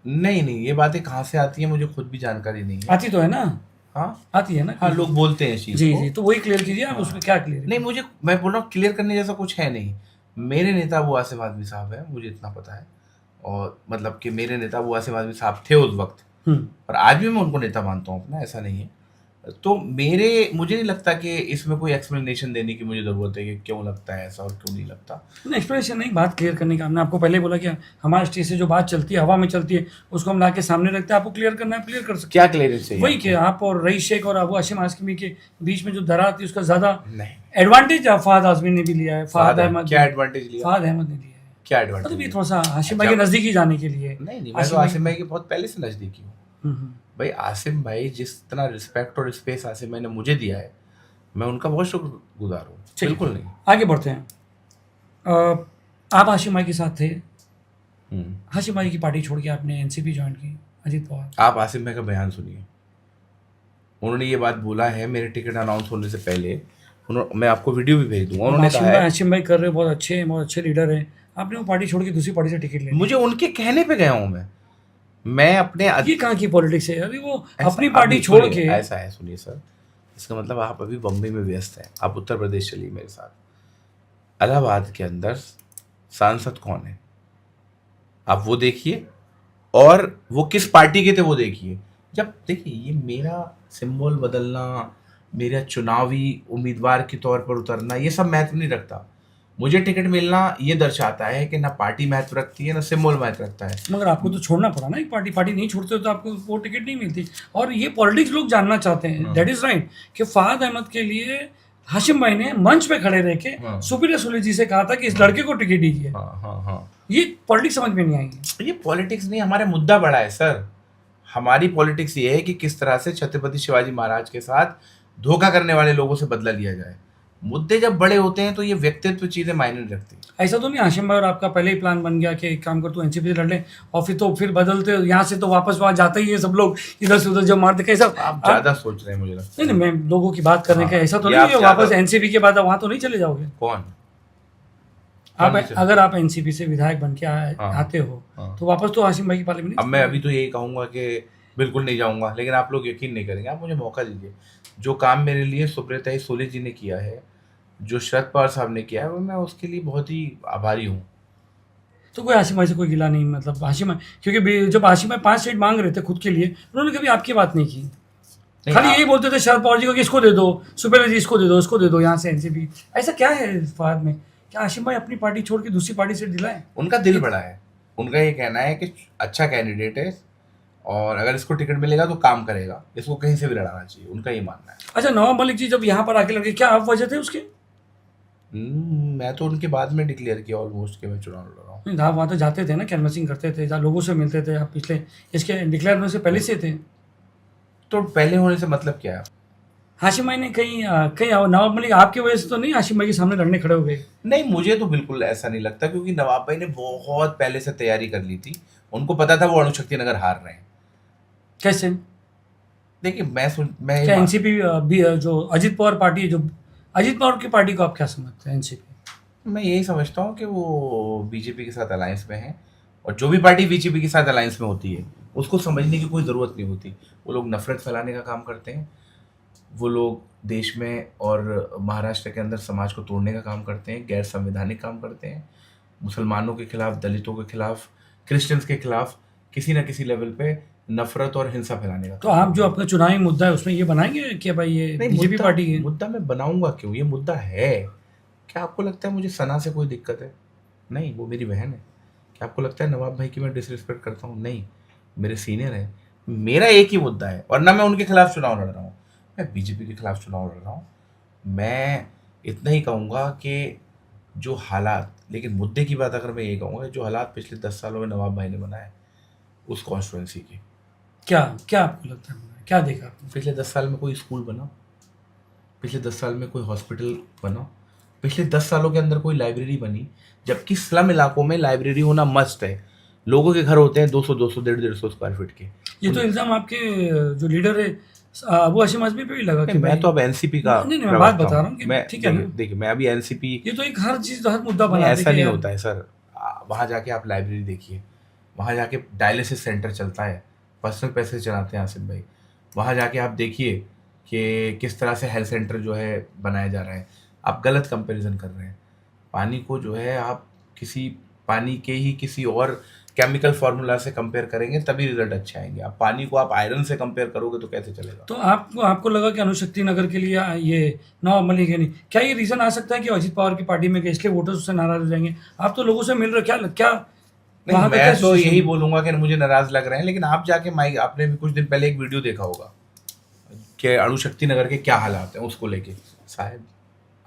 नहीं, ये बातें कहाँ से आती है मुझे खुद भी जानकारी नहीं है। आती तो है ना? हाँ आती है ना? हाँ, लोग बोलते हैं इस चीज़ को। जी, तो वही क्लियर कीजिए आप। उसमें क्या क्लियर? नहीं, मैं बोल रहा हूँ क्लियर करने जैसा कुछ है नहीं। मेरे नेता वो आसिफ आदमी साहब है, मुझे इतना पता है। और मतलब कि मेरे नेता वो आसिफ आदमी साहब थे उस वक्त, और आज भी मैं उनको नेता मानता हूँ अपना, ऐसा नहीं है। तो मुझे नहीं लगता कि इसमें कोई एक्सप्लेनेशन देने की मुझे ज़रूरत है कि क्यों लगता है ऐसा और क्यों नहीं लगता। एक्सप्लेनेशन नहीं, बात क्लियर करने का। हमने आपको पहले बोला कि हमारे स्टेज से जो बात चलती है, हवा में चलती है, उसको हम ला के सामने रखते हैं। आपको क्लियर करना है, क्लियर कर सकते क्या क्लियरेंस चाहिए? वही कि आप और रईस शेख और अबू हाशिम आज़मी के बीच में जो दरार थी, उसका ज़्यादा नहीं एडवांटेज फहद आज़मी ने भी लिया है। फहद अहमद क्या एडवांटेज लिया? फहद अहमद ने लिया है। क्या मतलब एडवांटेज? ये थोड़ा सा हाशिम भाई के नज़दीकी जाने के लिए। नहीं, मैं तो आसिम भाई के बहुत पहले से नज़दीकी हूँ भाई। आसिम भाई जितना रिस्पेक्ट और स्पेस आसिम भाई ने मुझे दिया है, मैं उनका बहुत शुक्रगुजार हूँ। बिल्कुल नहीं। आगे बढ़ते हैं। आप हाशिम भाई के साथ थे, हाशिम भाई की पार्टी छोड़ के आपने एनसीपी ज्वाइन की, अजीत पवार। आप आसिम भाई का बयान सुनिए, उन्होंने ये बात बोला है मेरे टिकट अनाउंस होने से पहले। मैं आपको वीडियो भी भेज दूंगा। उन्होंने कहा है हाशिम भाई कर रहे हैं, बहुत अच्छे लीडर हैं, आपने वो पार्टी छोड़ के दूसरी पार्टी से टिकट ले। मुझे उनके कहने पे गया हूँ मैं अपने ये कहाँ की पॉलिटिक्स है? अभी वो अपनी पार्टी छोड़ के। ऐसा है, सुनिए सर, इसका मतलब आप अभी बम्बई में व्यस्त हैं। आप उत्तर प्रदेश चलिए मेरे साथ। इलाहाबाद के अंदर सांसद कौन है आप वो देखिए, और वो किस पार्टी के थे वो देखिए। जब देखिए ये मेरा सिंबल बदलना, मेरा चुनावी उम्मीदवार के तौर पर उतरना, ये सब महत्व नहीं रखता। मुझे टिकट मिलना ये दर्शाता है कि ना पार्टी महत्व रखती है ना सिंबल महत्व रखता है। मगर आपको तो छोड़ना पड़ा ना एक पार्टी नहीं छोड़ते तो आपको वो टिकट नहीं मिलती। और ये पॉलिटिक्स लोग जानना चाहते हैं, दैट इज राइट, कि फहद अहमद के लिए हाशिम भाई ने मंच पे खड़े रह के सुप्रिया सुले जी से कहा था कि इस लड़के को टिकट दीजिए। ये पॉलिटिक्स समझ में नहीं आएंगे। ये पॉलिटिक्स नहीं, हमारा मुद्दा बड़ा है सर। हमारी पॉलिटिक्स ये है कि किस तरह से छत्रपति शिवाजी महाराज के साथ धोखा करने वाले लोगों से बदला लिया जाए। मुद्दे जब बड़े होते हैं तो ये व्यक्तित्व चीजें मायने नहीं रखती। ऐसा तो नहीं हाशिम भाई और आपका पहले ही प्लान बन गया कि एक काम कर तू एनसीपी से लड़ ले और फिर बदलते यहाँ से तो वापस वहाँ जाते ही है सब लोग इधर से उधर जब मारते कैसा आप ज्यादा सोच रहे हैं मुझे लगता है। नहीं, मैं लोगों की बात करने का ऐसा तो ये नहीं आप है ज्यादा- वापस एनसीपी के बाद वहाँ तो नहीं चले जाओगे। कौन आप नहीं चले? अगर आप एनसीपी से विधायक बन के हाँ। आते हो हाँ। तो वापस तो हाशिम भाई की पाले में अब नहीं। मैं अभी तो यही कहूंगा कि बिल्कुल नहीं जाऊंगा, लेकिन आप लोग यकीन नहीं करेंगे। आप मुझे मौका दीजिए। जो काम मेरे लिए सुब्रता सोले जी ने किया है, जो शरद पवार साहब ने किया है, वो मैं उसके लिए बहुत ही आभारी हूँ। तो कोई हाशिम भाई से कोई गिला नहीं, मतलब हाशिम भाई, क्योंकि जब हाशिम भाई 5 सीट मांग रहे थे खुद के लिए, उन्होंने कभी आपकी बात नहीं की। नहीं, खाली आप- यही बोलते थे शरद पवार जी को कि इसको दे दो, सुप्रिया जी इसको दे दो यहाँ से एनसीपी। ऐसा क्या है फहद में, क्या हाशिम भाई अपनी पार्टी छोड़ के दूसरी पार्टी से दिलाए? उनका दिल बड़ा है। उनका ये कहना है कि अच्छा कैंडिडेट है और अगर इसको टिकट मिलेगा तो काम करेगा, इसको कहीं से भी लड़ाना चाहिए, उनका ये मानना है। अच्छा, नवाब मलिक जी जब यहाँ पर आके लड़के, क्या आप वजह थे उसके? मैं तो उनके बाद में डिक्लेयर किया ऑलमोस्ट कि मैं चुनाव लड़ रहा हूँ। नहीं, आप वहाँ तो जाते थे ना, कैनवसिंग करते थे, जहाँ लोगों से मिलते थे। आप पिछले इसके डिक्लेयर होने से पहले से थे। तो पहले होने से मतलब क्या है? हाशिम भाई ने कहीं नवाब मलिक आपकी वजह से तो नहीं हाशिम भाई के सामने लड़ने खड़े हो गए? नहीं, मुझे तो बिल्कुल ऐसा नहीं लगता, क्योंकि नवाब भाई ने बहुत पहले से तैयारी कर ली थी। उनको पता था वो अणुशक्ति नगर हार रहे हैं। कैसे? देखिए मैं क्या एनसीपी जो अजित पवार पार्टी है, जो अजित पवार की पार्टी को आप क्या समझते हैं एनसीपी? मैं यही समझता हूँ कि वो बीजेपी के साथ अलायंस में है, और जो भी पार्टी बीजेपी के साथ अलायंस में होती है उसको समझने की कोई ज़रूरत नहीं होती। वो लोग नफरत फैलाने का काम करते हैं, वो लोग देश में और महाराष्ट्र के अंदर समाज को तोड़ने का काम करते हैं, गैर संवैधानिक काम करते हैं, मुसलमानों के खिलाफ, दलितों के खिलाफ, क्रिश्चियंस के खिलाफ किसी न किसी लेवल पे नफरत और हिंसा फैलाने का तो काम आप जो अपना चुनावी मुद्दा है उसमें ये बनाएंगे कि भाई ये नहीं, बीजेपी मुद्दा- पार्टी है? मुद्दा मैं बनाऊंगा क्यों? ये मुद्दा है। क्या आपको लगता है मुझे सना से कोई दिक्कत है? नहीं, वो मेरी बहन है। क्या आपको लगता है नवाब भाई की मैं डिसरिस्पेक्ट करता हूँ? नहीं, मेरे सीनियर है। मेरा एक ही मुद्दा है, और ना मैं उनके खिलाफ चुनाव लड़ रहा हूँ, मैं बीजेपी के खिलाफ चुनाव लड़ रहा हूँ। मैं इतना ही कहूँगा कि जो हालात, लेकिन मुद्दे की बात अगर मैं ये कहूँगा, जो हालात पिछले 10 सालों में नवाब भाई ने बनाए उस कॉन्स्टिट्यूंसी के, क्या आपको लगता है, क्या देखा आपने? पिछले 10 साल में कोई स्कूल बना, पिछले 10 साल में कोई हॉस्पिटल बना, पिछले 10 सालों के अंदर कोई लाइब्रेरी बनी, जबकि स्लम इलाकों में लाइब्रेरी होना मस्ट है। लोगों के घर होते हैं 200, 150 स्क्वायर फीट के। ये तो इल्जाम आपके जो लीडर है अबू हाशिम आजमी पे भी लगा कि मैं भाई- तो अब एनसीपी का नहीं, मैं बात प्रवक्ता बता रहा हूँ। हूँ कि मैं ठीक है ना। देखिए मैं अभी एनसीपी, ये तो एक हर चीज हर मुद्दा बना ऐसा नहीं होता है सर। वहाँ जाके आप लाइब्रेरी देखिए, वहाँ जाके डायलिसिस सेंटर चलता है, पर्सनल पैसे चलाते हैं आसिफ भाई। वहाँ जाके आप देखिए कि किस तरह से हेल्थ सेंटर जो है बनाया जा रहा है। आप गलत कंपैरिजन कर रहे हैं। पानी को जो है आप किसी पानी के ही किसी और केमिकल फार्मूला से कंपेयर करेंगे तभी रिजल्ट अच्छे आएंगे। आप पानी को आप आयरन से कंपेयर करोगे तो कैसे चलेगा? तो आपको लगा कि अणुशक्ति नगर के लिए ये नवाब मलिक है नहीं, क्या ये रीजन आ सकता है कि अजित पवार की पार्टी में गए इसलिए वोटर्स उससे नाराज हो जाएंगे? आप तो लोगों से मिल रहे, क्या नहीं, वहाँ का मैं क्या तो situation यही है? बोलूंगा कि मुझे नाराज लग रहे हैं, लेकिन आप जाके माइक, आपने भी कुछ दिन पहले एक वीडियो देखा होगा कि अणुशक्ति नगर के क्या हालात हैं उसको लेके। साहब,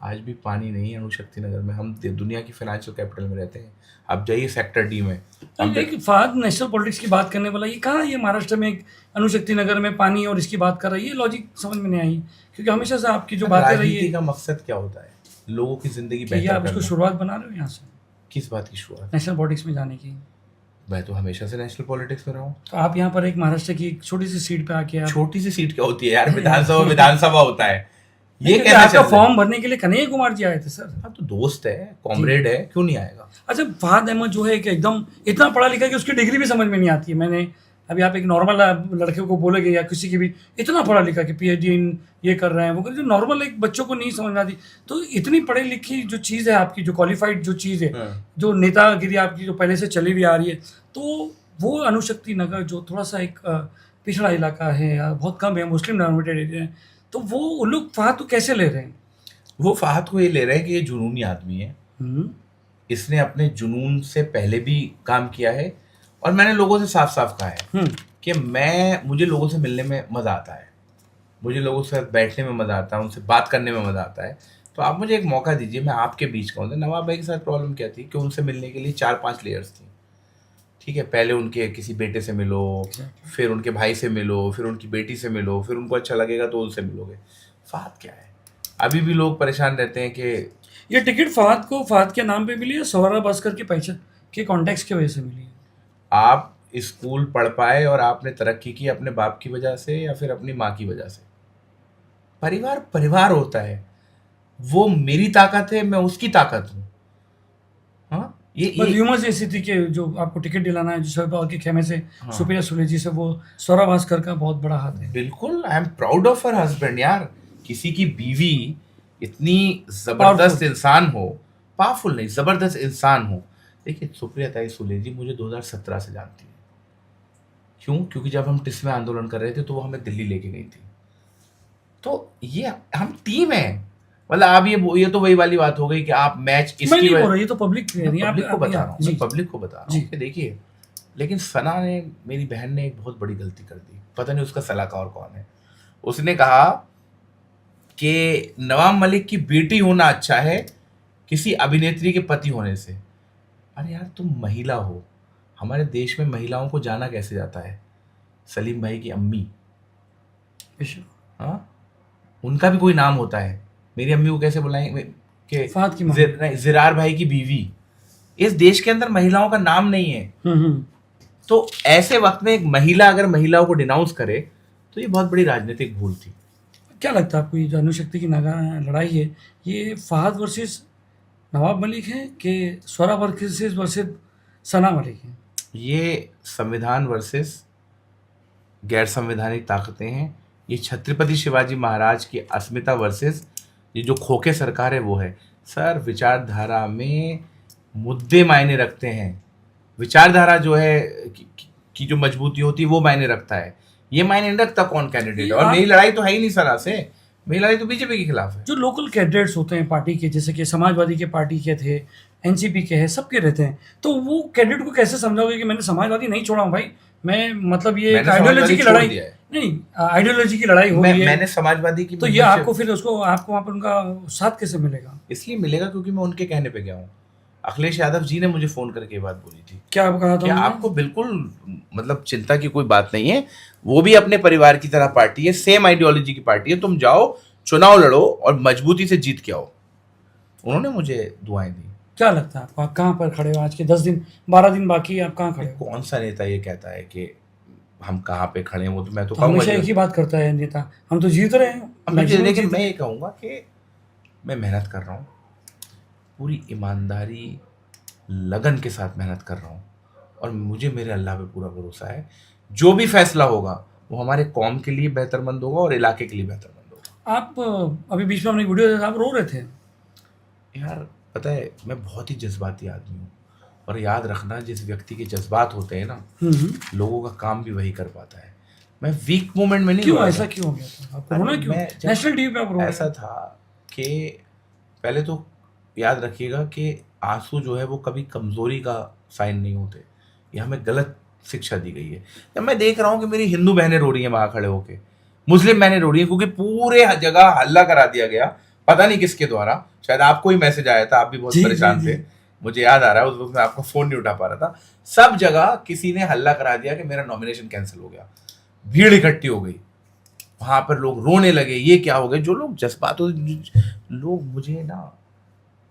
आज भी पानी नहीं है अणुशक्ति नगर में। हम दुनिया की फाइनेंशियल कैपिटल में रहते हैं। आप जाइए सेक्टर डी में। एक फहद नेशनल पॉलिटिक्स की बात करने वाला, ये कहाँ ये महाराष्ट्र में एक अणुशक्ति नगर में पानी और इसकी बात कर रहा है? ये लॉजिक समझ में नहीं आई, क्योंकि हमेशा से आपकी जो बातें रही राजनीति है का मकसद क्या होता है? लोगों की जिंदगी कि ये बेहतर आप इसको करना। शुरुआत बना रहे हो यहाँ से किस बात की शुरुआत? नेशनल पॉलिटिक्स में जाने की। मैं तो हमेशा से नेशनल पॉलिटिक्स में रहा हूँ। तो आप यहाँ पर एक महाराष्ट्र की एक छोटी सी सीट पे आके आप छोटी सी सीट क्या होती है यार? विधानसभा होता है। ये क्योंकि कैसे आपका चल रहा है? फॉर्म भरने के लिए कन्हैया कुमार जी आए थे सर। हाँ, तो दोस्त है, कॉमरेड है, क्यों नहीं आएगा? अच्छा, फहद अहमद जो है कि एकदम इतना पढ़ा लिखा कि उसकी डिग्री भी समझ में नहीं आती है। मैंने अभी आप एक नॉर्मल लड़के को बोलेंगे या किसी की भी, इतना पढ़ा लिखा कि पीएचडी इन ये कर रहे हैं वो कर, जो नॉर्मल एक बच्चों को नहीं समझ में आती। तो इतनी पढ़ी लिखी जो चीज़ है आपकी, जो क्वालिफाइड जो चीज़ है, जो नेतागिरी आपकी जो पहले से चली हुई आ रही है, तो वो अणुशक्ति नगर जो थोड़ा सा एक पिछड़ा इलाका है या बहुत कम है, मुस्लिम डोमिनेटेड एरिया है, तो वो लोग फहद को कैसे ले रहे हैं? वो फहद को ये ले रहे हैं कि ये जुनूनी आदमी है, इसने अपने जुनून से पहले भी काम किया है, और मैंने लोगों से साफ साफ कहा है कि मुझे लोगों से मिलने में मज़ा आता है, मुझे लोगों से बैठने में मज़ा आता है, उनसे बात करने में मज़ा आता है। तो आप मुझे एक मौका दीजिए, मैं आपके बीच का हूँ। नवाब भाई के साथ प्रॉब्लम क्या थी कि उनसे मिलने के लिए 4-5 लेयर्स थी, ठीक है। पहले उनके किसी बेटे से मिलो, फिर उनके भाई से मिलो, फिर उनकी बेटी से मिलो, फिर उनको अच्छा लगेगा तो उनसे मिलोगे। फहद क्या है, अभी भी लोग परेशान रहते हैं कि ये टिकट फहद के नाम पे मिली है, सोहराब अस्कर की पहचान के कॉन्टेक्स्ट की वजह से मिली है? आप स्कूल पढ़ पाए और आपने तरक्की की अपने बाप की वजह से या फिर अपनी माँ की वजह से। परिवार होता है, वो मेरी ताकत है, मैं उसकी ताकत हूँ। हाँ, ये र्यूमर्स ऐसी थी कि जो आपको टिकट दिलाना है, जो शोएब और के खेमे से सुप्रिया सुले जी से, वो सोहराब अस्कर का बहुत बड़ा हाथ है। बिल्कुल, I am proud of her husband यार। किसी की बीवी इतनी जबरदस्त इंसान हो, पावरफुल नहीं, जबरदस्त इंसान हो। देखिए, सुप्रिया ताई सुले जी मुझे 2017 से जानती है। क्यों? क्योंकि जब हम टिस में आंदोलन कर रहे थे तो वो हमें दिल्ली लेके गई थी। तो ये हम टीम है। मतलब आप ये तो वही वाली बात हो गई कि आप मैच इसकी वजह, ये तो पब्लिक कह रही है, पब्लिक को बता रहा हूँ, मैं पब्लिक को बता रहा हूँ कि देखिए, लेकिन सना ने, मेरी बहन ने एक बहुत बड़ी गलती कर दी। पता नहीं उसका सलाहकार कौन है। उसने कहा कि नवाब मलिक की बेटी होना अच्छा है किसी अभिनेत्री के पति होने से। अरे यार, तुम महिला हो, हमारे देश में महिलाओं को जाना कैसे जाता है? सलीम भाई की अम्मी, हाँ, उनका भी कोई नाम होता है। मेरी अम्मी को कैसे बुलाएंगे कि जिरार भाई की बीवी? इस देश के अंदर महिलाओं का नाम नहीं है। तो ऐसे वक्त में एक महिला अगर महिलाओं को डिनाउंस करे तो ये बहुत बड़ी राजनीतिक भूल थी। क्या लगता है आपको, ये जो अणुशक्ति की लड़ाई है, ये फहद वर्सेस नवाब मलिक है कि सोहराब वर्सेस सना मलिक है? ये संविधान वर्सेस गैर संवैधानिक ताकतें हैं। ये छत्रपति शिवाजी महाराज की अस्मिता वर्सेस ये जो खोखे सरकार है वो है। सर, विचारधारा में मुद्दे मायने रखते हैं। विचारधारा जो है की जो मजबूती होती है वो मायने रखता है। ये मायने नहीं रखता कौन कैंडिडेट है। और मेरी लड़ाई तो है ही नहीं सरा से, मेरी लड़ाई तो बीजेपी के खिलाफ है। जो लोकल कैंडिडेट्स होते हैं पार्टी के, जैसे कि समाजवादी के पार्टी के थे, एनसीपी के हैं, सबके रहते हैं, तो वो कैंडिडेट को कैसे समझाओगे कि मैंने समाजवादी नहीं छोड़ा हूँ भाई, मैं मतलब ये आइडियोलॉजी की लड़ाई नहीं, आइडियोलॉजी की लड़ाई हो रही है, मैंने समाजवादी की, तो ये आपको फिर आपको वहाँ पर उनका साथ कैसे मिलेगा? इसलिए मिलेगा क्योंकि मैं उनके कहने पे गया हूँ। अखिलेश यादव जी ने मुझे फोन करके ये बात बोली थी। क्या कहा था? आपको बिल्कुल मतलब चिंता की कोई बात नहीं है, वो भी अपने परिवार की तरह पार्टी है, सेम आइडियोलॉजी की पार्टी है, तुम जाओ चुनाव लड़ो और मजबूती से जीत के आओ। उन्होंने मुझे दुआएं दी। क्या लगता है आपको, आप कहाँ पर खड़े हो? आज के 10-12 दिन बाकी है, आप कहाँ खड़े हो? कौन सा नेता ये कहता है कि हम कहाँ पे खड़े हैं? वो तो मैं तो हमेशा एक ही बात करता है नेता, हम तो जीत रहे हैं। लेकिन मैं ये कहूँगा कि मैं मेहनत कर रहा हूँ, पूरी ईमानदारी लगन के साथ मेहनत कर रहा हूँ, और मुझे मेरे अल्लाह पे पूरा भरोसा है जो भी फैसला होगा वो हमारे कौम के लिए बेहतरमंद होगा और इलाके के लिए बेहतरमंद होगा। आप अभी बीच में अपनी वीडियो आप रो रहे थे यार। पता है, मैं बहुत ही जज्बाती आदमी हूँ, और याद रखना, जिस व्यक्ति के जज्बात होते हैं ना, लोगों का काम भी वही कर पाता है। मैं वीक मोमेंट में नहीं। क्यों ऐसा क्यों हो गया था आपको? रोना क्यों? नेशनल टीवी पे आप रो रहे थे। ऐसा था कि पहले तो याद रखिएगा कि आंसू जो है वो कभी कमजोरी का साइन नहीं होते। ये हमें गलत शिक्षा दी गई है। जब मैं देख रहा हूँ कि मेरी हिंदू बहनें रो रही हैं वहां खड़े होके, मुस्लिम बहनें रो रही हैं, क्योंकि पूरे जगह हल्ला करा दिया गया, पता नहीं किसके द्वारा। शायद आपको ही मैसेज आया था, आप भी बहुत परेशान थे, मुझे याद आ रहा है। उस वक्त मैं आपका फोन नहीं उठा पा रहा था। सब जगह किसी ने हल्ला करा दिया कि मेरा नॉमिनेशन कैंसिल हो गया। भीड़ इकट्ठी हो गई वहां पर, लोग रोने लगे, ये क्या हो गया। जो लोग जज्बात, लोग मुझे ना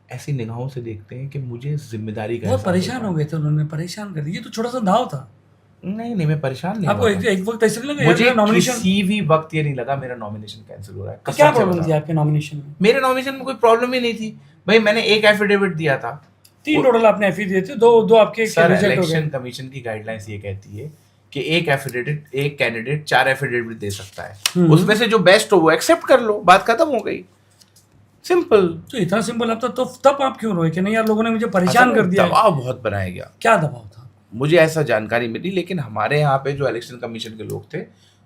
ऐसी निगाहों से देखते हैं कि मुझे जिम्मेदारी का, बहुत परेशान हो गए थे, उन्होंने परेशान कर दिया। ये तो छोटा सा दाव था। नहीं, मैं परेशान नहीं। आपको एक वक्त ऐसे नहीं लगा? मुझे किसी भी वक्त ये नहीं लगा मेरा नॉमिनेशन कैंसिल हो रहा है। क्या प्रॉब्लम थी आपके नॉमिनेशन में? मेरे नॉमिनेशन में कोई प्रॉब्लम ही नहीं थी भाई। मैंने एक एफिडेविट दिया था, 3 टोटल आपने एफिडेविट दिए थे, दो आपके इलेक्शन कमीशन की गाइडलाइंस ये कहती है कि एक कैंडिडेट 4 एफिडेविट दे सकता है, उसमें से जो बेस्ट हो वो एक्सेप्ट कर लो, बात खत्म हो गई। सिंपल। तो इतना सिंपल। अब तो तब आप क्यों रोए कि नहीं यार, लोगों ने मुझे परेशान कर दिया? दबाव बहुत बनाया गया। क्या दबाव था? मुझे ऐसा जानकारी मिली, लेकिन हमारे यहाँ पे जो इलेक्शन कमीशन के लोग थे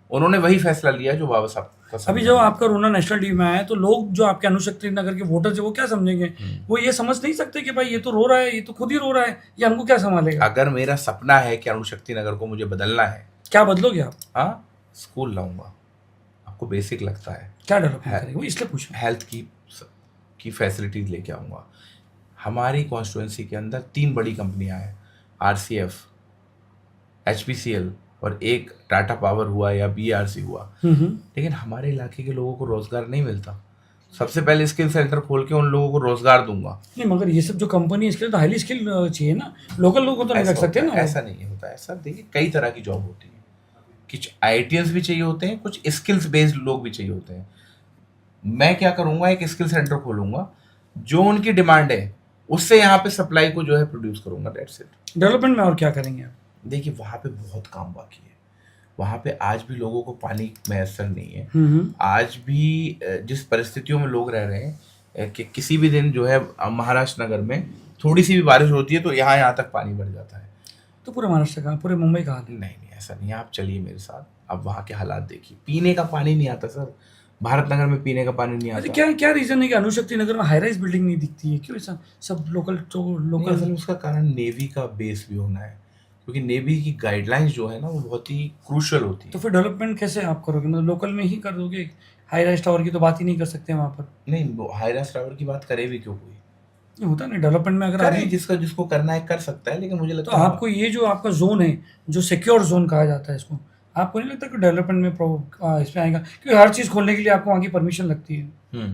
उन्होंने वही फैसला लिया जो बाबा साहब का अभी संविधान जब है। आपका रोना नेशनल टीवी में आया है, तो लोग जो आपके अनुशक्ति नगर के वोटर थे वो क्या समझेंगे? वो ये समझ नहीं सकते कि भाई ये तो रो रहा है, ये तो खुद ही रो रहा है, ये हमको क्या संभालेगा? अगर मेरा सपना है कि अणुशक्ति नगर को मुझे बदलना है, क्या बदलोगे आप? हाँ, स्कूल लाऊंगा। आपको बेसिक लगता है, क्या डेवलपमेंट करेंगे? वो इसलिए पूछा। हेल्थ की फैसिलिटीज लेके आऊंगा। हमारी कॉन्स्टिट्यूंसी के अंदर 3 बड़ी कंपनियां हैं, RCF, HPCL और एक टाटा पावर हुआ या BRC हुआ, लेकिन हमारे इलाके के लोगों को रोजगार नहीं मिलता। सबसे पहले स्किल सेंटर खोल के उन लोगों को रोजगार दूंगा। नहीं, मगर ये सब जो कंपनी है इसके लिए तो हाईली स्किल चाहिए ना, लोकल लोगों को तो नहीं ऐसा रख सकते होता ना। है, ऐसा नहीं होता है सर। देखिए, कई तरह की जॉब होती है, कुछ IITians भी चाहिए होते हैं, कुछ स्किल्स बेस्ड लोग भी चाहिए होते हैं। मैं क्या करूंगा, एक स्किल सेंटर खोलूंगा, जो उनकी डिमांड है उससे यहाँ पे सप्लाई को जो है प्रोड्यूस करूंगा, दैट्स इट। डेवलपमेंट में और क्या करेंगे आप? देखिए, वहाँ पे बहुत काम बाकी है। वहाँ पे आज भी लोगों को पानी मैसर नहीं है। आज भी जिस परिस्थितियों में लोग रह रहे हैं कि किसी भी दिन जो है महाराष्ट्र नगर में थोड़ी सी भी बारिश होती है तो यहाँ तक पानी भर जाता है। तो पूरे महाराष्ट्र का, पूरे मुंबई का हाल है? नहीं, ऐसा नहीं है। आप चलिए मेरे साथ, अब वहाँ के हालात देखिए। पीने का पानी नहीं आता सर, भारत नगर में पीने का पानी नहीं अच्छा, आता। क्या क्या रीजन है कि अनुशक्ति नगर में हाई राइज बिल्डिंग नहीं दिखती है? क्यों ऐसा? सब लोकल जो नहीं, लोकल असल में उसका कारण नेवी का बेस भी होना है, क्योंकि नेवी की गाइडलाइंस जो है ना वो बहुत ही क्रूशियल होती है। तो फिर डेवलपमेंट कैसे आप करोगे? मतलब लोकल में ही कर दोगे? हाई राइज टावर की तो बात ही नहीं कर सकते वहाँ पर। नहीं, वो हाई राइज टावर की बात करे भी क्यों कोई? ये होता नहीं डेवलपमेंट में, अगर करे, आदमी जिसको करना है कर सकता है, लेकिन मुझे तो लगता है आपको ये जो आपका जोन है, जो सिक्योर जोन कहा जाता है इसको, आपको नहीं लगता कि डेवलपमेंट में इसमें आएगा? क्योंकि हर चीज़ खोलने के लिए आपको वहाँ की परमिशन लगती है।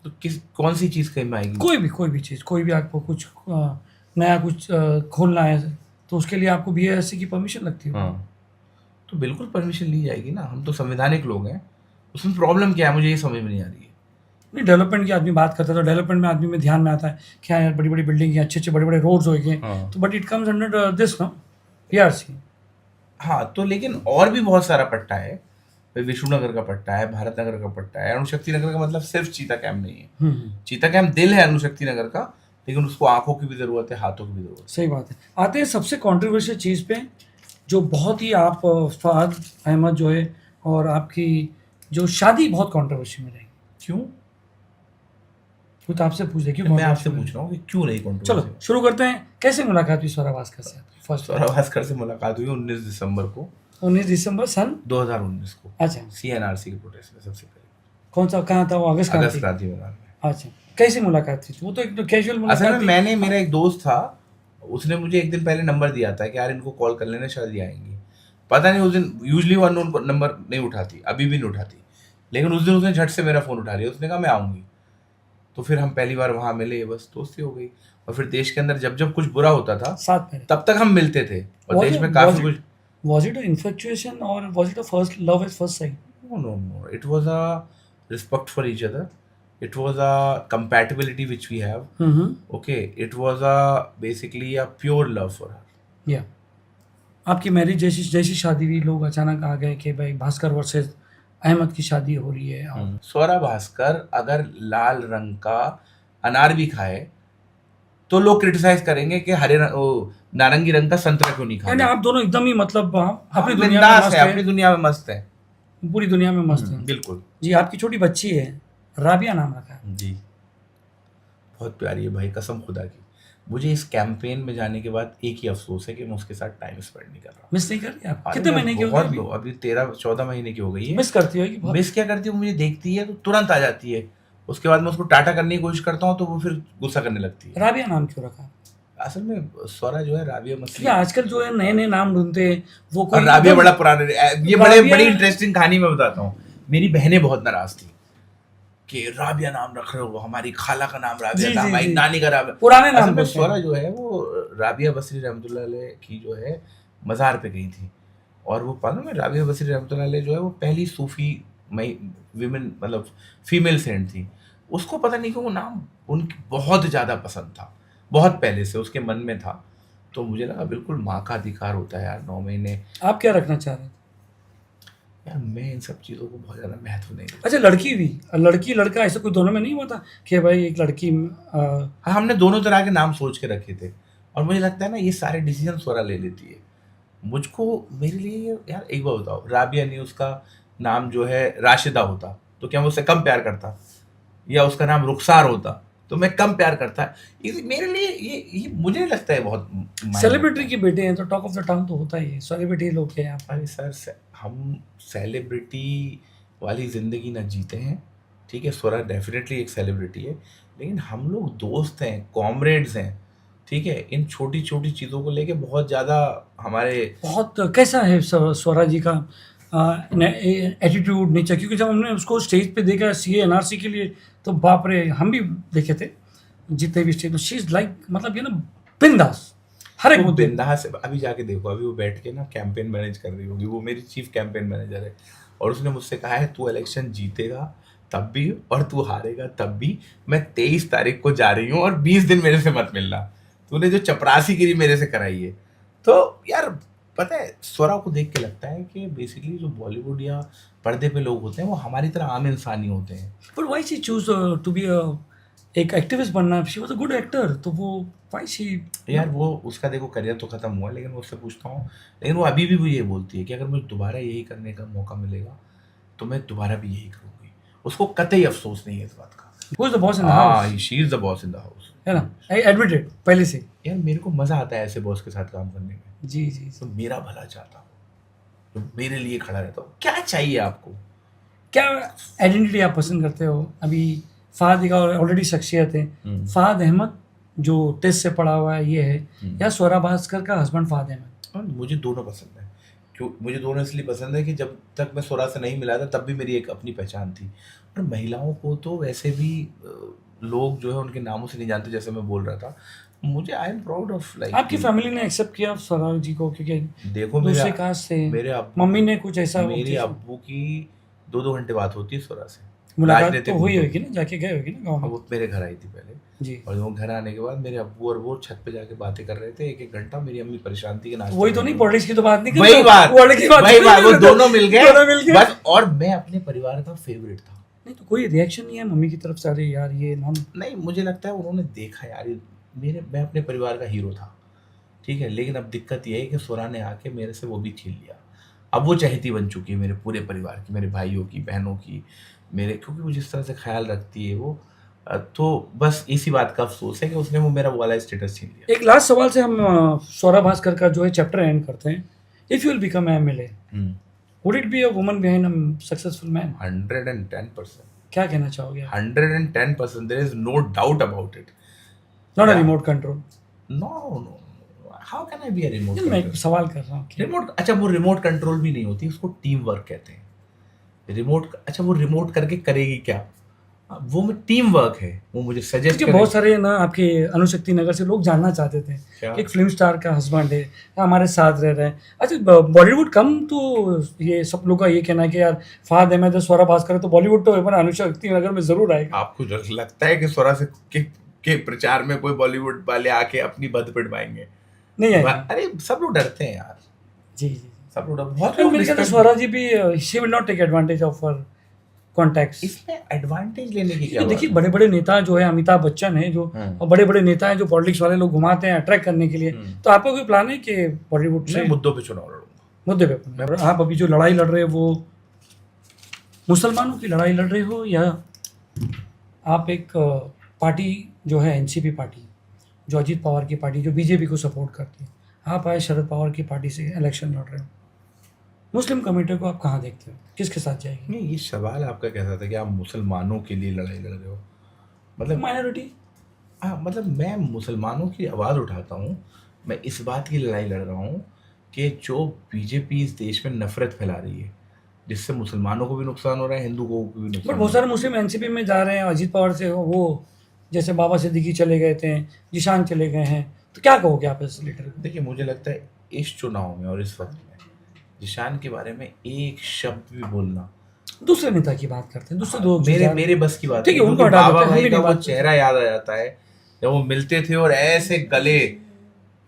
तो कौन सी चीज़ कहीं में आएगी? कोई भी चीज़, कोई भी आपको कुछ नया कुछ खोलना है तो उसके लिए आपको BIS की परमिशन लगती है। हाँ, तो बिल्कुल परमिशन ली जाएगी ना। हम तो संवैधानिक लोग हैं, उसमें प्रॉब्लम क्या है मुझे ये समझ में नहीं आ रही है। नहीं, डेवलपमेंट की आदमी बात करता है तो डेवलपमेंट में आदमी में ध्यान में आता है कि हाँ यार बड़ी बड़ी बिल्डिंग है, अच्छे बड़े बड़े रोड्स हो गए, हाँ। तो but it comes under this no PRC। हाँ, तो लेकिन और भी बहुत सारा पट्टा है। विष्णुनगर का पट्टा है, भारत नगर का पट्टा है। अणुशक्ति नगर का मतलब सिर्फ चीता कैंप नहीं है। चीता कैंप दिल है अणुशक्ति नगर का, लेकिन उसको आंखों की भी जरूरत है, हाथों की भी जरूरत है। सही बात है। आते हैं सबसे कंट्रोवर्शियल चीज़ पे, जो बहुत ही आप फहद अहमद जो है और आपकी जो शादी बहुत कंट्रोवर्सी में रहेगी। क्यों? वो तो आपसे पूछ रहे क्यों? मैं आपसे controversy में पूछ रहा हूँ कि क्यों नहीं रहेगी? कंट्रोवर्सी? चलो शुरू करते हैं। कैसे मुलाकात हुई स्वरा भास्कर से आपकी? फर्स्ट स्वरा भास्कर से मुलाकात हुई 19 दिसंबर को, 19 दिसंबर सन 2019 को। अच्छा, CNRC के प्रोटेस्ट में सबसे पहले। कौन सा, कहाँ था वो? अगस्त अगस्त क्रांति। क्रांति मैदान में। अच्छा, कैसी मुलाकात थी? वो तो एक कैजुअल असल मुलाकात में थी। मेरा एक दोस्त था, उसने मुझे एक दिन पहले नंबर दिया था कि यार इनको कॉल कर लेना, शायद ये आएंगी। पता नहीं उस दिन यूजली वो अननोन नंबर नहीं उठाती, अभी भी नहीं उठाती, लेकिन उस दिन उसने झट से मेरा फ़ोन उठा लिया। उसने कहा मैं आऊँगी। तो फिर हम पहली बार वहाँ मिले, बस दोस्ती हो गई। और फिर देश के अंदर जब जब कुछ बुरा होता था साथ में तब तक हम मिलते थे, और देश में काफ़ी कुछ। Was it an infatuation or was it a first love at first sight? No. It was a respect for each other. It was a compatibility which we have. Okay. It was basically a pure love for her. या आपकी marriage जैसी शादी हुई, लोग अचानक आ गए कि भाई भास्कर वर्सेस अहमद की शादी हो रही है। और स्वरा भास्कर अगर लाल रंग का अनार भी खाए तो लोग क्रिटिसाइज करेंगे कि नारंगी रंग का संतरा क्यों नहीं यानी खाया। आप दोनों एकदम ही मतलब अपनी दुनिया में बिंदास मस्त है, अपनी है, दुनिया में मस्त है। पूरी दुनिया में मस्त है। बिल्कुल जी, आपकी छोटी बच्ची है, राबिया नाम रखा है। जी, बहुत प्यारी है भाई, कसम खुदा की। मुझे इस कैंपेन में जाने के बाद एक ही अफसोस है कि मैं उसके साथ टाइम स्पेंड नहीं कर रहा। मिस नहीं कर रही आप? अरे कितने मैं महीने की हो बहुत गई? लो, अभी 13-14 महीने की हो गई है। मिस करती होगी बहुत। मिस क्या करती है, मुझे देखती है तो तुरंत आ जाती है। उसके बाद मैं उसको टाटा करने की कोशिश करता हूँ तो वो फिर गुस्सा करने लगती है। राबिया नाम क्यों रखा? असल में स्वरा जो है राबिया क्योंकि मछली, आजकल जो है नए नए नाम ढूंढते हैं वो और कोई राबिया बड़ा पुराना। ये राबिया- बड़ी इंटरेस्टिंग कहानी मैं बताता हूँ। मेरी बहनें बहुत नाराज थी कि राबिया नाम रख रहे हो, हमारी खाला का नाम राबिया जी, था, जी, हमारी जी। नानी का राबिया। पुराने नाम असल में बोलते हैं। स्वरा जो है वो राबिया बसरी रहमतुल्लाह अलैह की जो है मज़ार पे गई थी, और वो मालूम है राबिया बसरी रहमतुल्लाह अलैह जो है वो पहली सूफी विमेन मतलब फीमेल सेंट थी। उसको पता नहीं क्यों वो नाम उनकी बहुत ज़्यादा पसंद था, बहुत पहले से उसके मन में था। तो मुझे लगा बिल्कुल माँ का अधिकार होता है यार 9 महीने। आप क्या रखना चाह रहे थे? यार मैं इन सब चीज़ों को बहुत ज़्यादा महत्व नहीं देता। अच्छा, लड़की भी, लड़की लड़का ऐसा कोई दोनों में नहीं होता कि भाई एक लड़की हाँ, हमने दोनों तरह के नाम सोच के रखे थे। और मुझे लगता है ना ये सारे डिसीजन स्वरा ले लेती है। मुझको मेरे लिए यार एक बात बताओ, राबिया ने उसका नाम जो है राशिदा होता तो क्या मैं उससे कम प्यार करता, या उसका नाम रुखसार होता तो मैं कम प्यार करता। मेरे लिए ये मुझे नहीं लगता है बहुत मायने सेलिब्रिटी रखता के बेटे हैं तो टॉक ऑफ द टाउन तो होता ही है, सेलिब्रिटी लोग हैं यहाँ है। अरे सर हम सेलिब्रिटी वाली जिंदगी ना जीते हैं, ठीक है, स्वरा डेफिनेटली एक सेलिब्रिटी है, लेकिन हम लोग दोस्त हैं, कॉमरेड्स हैं, ठीक है। इन छोटी छोटी चीज़ों को लेके बहुत ज़्यादा हमारे बहुत कैसा है स्वरा जी का एटीट्यूड नेचर, क्योंकि जब हमने उसको स्टेज पे देखा सी एनआरसी के लिए तो बाप रे, हम भी देखे थे जितने भी स्टेज, शी इज लाइक मतलब ये ना बिंदास हर एक वो मुद्दे पे। बिंदास है। अभी जाके देखो, अभी वो बैठ के ना कैंपेन मैनेज कर रही होगी, वो मेरी चीफ कैंपेन मैनेजर है, और उसने मुझसे कहा है तू इलेक्शन जीतेगा तब भी और तू हारेगा तब भी, मैं 23 तारीख को जा रही हूँ और 20 दिन मेरे से मत मिलना, तूने जो चपरासीगिरी मेरे से कराई है। तो यार पता है, स्वरा को देख के लगता है कि बेसिकली जो बॉलीवुड या पर्दे पे लोग होते हैं वो हमारी तरह आम इंसान ही होते हैं। But why she choose to be एक एक्टिविस्ट बनना, she was a good actor, तो वो व्हाई शी यार वो उसका देखो करियर तो खत्म हुआ, लेकिन मैं उससे पूछता हूँ, लेकिन वो अभी भी ये बोलती है कि अगर मुझे दोबारा यही करने का मौका मिलेगा तो मैं दोबारा भी यही करूँगी। उसको कतई अफसोस नहीं है इस बात का। Who is the boss in the हाँ, house, she is the boss in the house, है ना, आई एडमिटेड पहले से। यार मेरे को मजा आता है ऐसे बॉस के साथ काम करने में, जी जी तो मेरा भला चाहता हूँ, तो मेरे लिए खड़ा रहता हूँ। क्या चाहिए आपको? क्या आइडेंटिटी आप पसंद करते हो? अभी फहद का ऑलरेडी शख्सियत है, फहद अहमद जो टेस्ट से पढ़ा हुआ है ये है, या स्वरा भास्कर का हस्बैंड फहद अहमद? और मुझे दोनों पसंद है। क्यों मुझे दोनों इसलिए पसंद है कि जब तक मैं स्वरा से नहीं मिला था तब भी मेरी एक अपनी पहचान थी, और महिलाओं को तो वैसे भी लोग जो है उनके नामों से नहीं जानते, जैसे मैं बोल रहा था। मुझे I am proud of like आपकी फैमिली ने एक्सेप्ट किया स्वरा जी को, क्योंकि देखो दूसरे कास्ट से मेरे अब्बू मम्मी ने कुछ ऐसा मेरे अब्बू की 2-2 घंटे बात होती है स्वरा से, मुलाकात राजनीतिक तो हुई मुद्दों होगी ना, जाके गए होगी ना गाँव हाँ, में? वो मेरे घर आई थी पहले, जी, और वो घर आने के बाद मेरे अब्बू और वो छत पे जाके बातें कर रहे थे 1-1 घंटा। मेरी अम्मी परेशान थी कि नाश्ता वही तो नहीं, पॉलिटिक्स की तो बात नहीं कर वही रहे, बात वर्ल्ड की बात वही कर बात, रहे वो हो, दोनों मिल दोनों मिल गए गए। बस, और मैं अपने परिवार का फेवरेट था। नहीं तो कोई रिएक्शन नहीं है मम्मी की तरफ से, अरे यार ये नॉन? नहीं, मुझे लगता है उन्होंने देखा यार मैं अपने परिवार का हीरो था, ठीक है, लेकिन अब दिक्कत ये है कि स्वरा ने आके मेरे से वो भी छीन लिया। अब वो चहेती बन चुकी है मेरे पूरे परिवार की, मेरे भाइयों की, बहनों की, मेरे, क्योंकि वो जिस तरह से ख्याल रखती है वो, तो बस इसी बात का अफसोस है कि उसने वो मेरा वाला स्टेटस छीन लिया। एक लास्ट सवाल से हम स्वरा भास्कर का जो है चैप्टर एंड करते हैं। If you will become MLA, would it be a woman behind a successful man? 110%, क्या कहना चाहोगे आप? 110%, there is no doubt about it. Not a Yeah. Remote control. No, how can I be a remote मैं एक सवाल कर रहा हूँ कि रिमोट, अच्छा वो रिमोट कंट्रोल भी नहीं होती, उसको टीम वर्क कहते हैं। रिमोट, अच्छा वो रिमोट करके करेगी क्या? वो में टीम वर्क है, वो मुझे सजेस्ट क्योंकि बहुत सारे ना आपके अनुशक्ति नगर से लोग जानना चाहते थे क्या? कि एक फिल्म स्टार का हस्बैंड है, हमारे साथ रह रहे हैं। अच्छा बॉलीवुड कम, तो ये सब लोग का ये कहना है कि यार फहद अहमद स्वरा भास्कर है तो बॉलीवुड तो एक अनुशक्ति नगर में जरूर आएगा। आपको लगता है कि स्वरा से के प्रचार में कोई बॉलीवुड वाले आके अपनी बद पिटवाएंगे? नहीं आएगा। अरे सब लोग डरते हैं यार, जी जी। सब लोग बहुत तो लोग मेरे ख्याल से respect- स्वरा जी भी she will not take advantage of her contacts. इसमें एडवांटेज लेने की क्या क्योंकि बात देखिए है? बड़े बड़े नेता जो है, अमिताभ बच्चन है जो, और बड़े बड़े नेता हैं जो पॉलिटिक्स वाले लोग घुमाते हैं अट्रैक्ट करने के लिए, तो आपका कोई प्लान है कि बॉलीवुड से मैं मुद्दों पे चुनाव लड़ूंगा। मुद्दे पे और आप अभी जो लड़ाई लड़ रहे हो वो मुसलमानों की लड़ाई लड़ रहे हो, या आप एक पार्टी जो है एनसीपी पार्टी, जो अजीत पवार की पार्टी, जो बीजेपी को सपोर्ट करती है, आप आए शरद पवार की पार्टी से इलेक्शन लड़ रहे हो, मुस्लिम कम्युनिटी को आप कहाँ देखते हो, किसके साथ जाएगी? नहीं, ये सवाल आपका कैसा था कि आप मुसलमानों के लिए लड़ाई लड़ रहे हो? मतलब माइनॉरिटी। हाँ, मतलब मैं मुसलमानों की आवाज़ उठाता हूँ। मैं इस बात की लड़ाई लड़ रहा हूँ कि जो बीजेपी इस देश में नफरत फैला रही है, जिससे मुसलमानों को भी नुकसान हो रहा है, हिंदू को भी बट नुकसान बहुत हो सारे मुस्लिम एनसीपी में जा रहे हैं, अजीत पवार से वो जैसे बाबा सिद्दीकी चले गए थे, जिशान चले गए हैं, तो क्या कहोगे आप इस लीडर को? देखिए, मुझे लगता है इस चुनाव में और इस वक्त में जिशान के बारे में एक शब्द भी बोलना, दूसरे नेता की बात करते हैं, दूसरे दो मेरे बस की बात ठीक है, नहीं, उनको क्योंकि हटा देते बाबा हैं, हम भाई भी का नहीं वो बात चेहरा याद आ जाता है जब वो मिलते थे और ऐसे गले,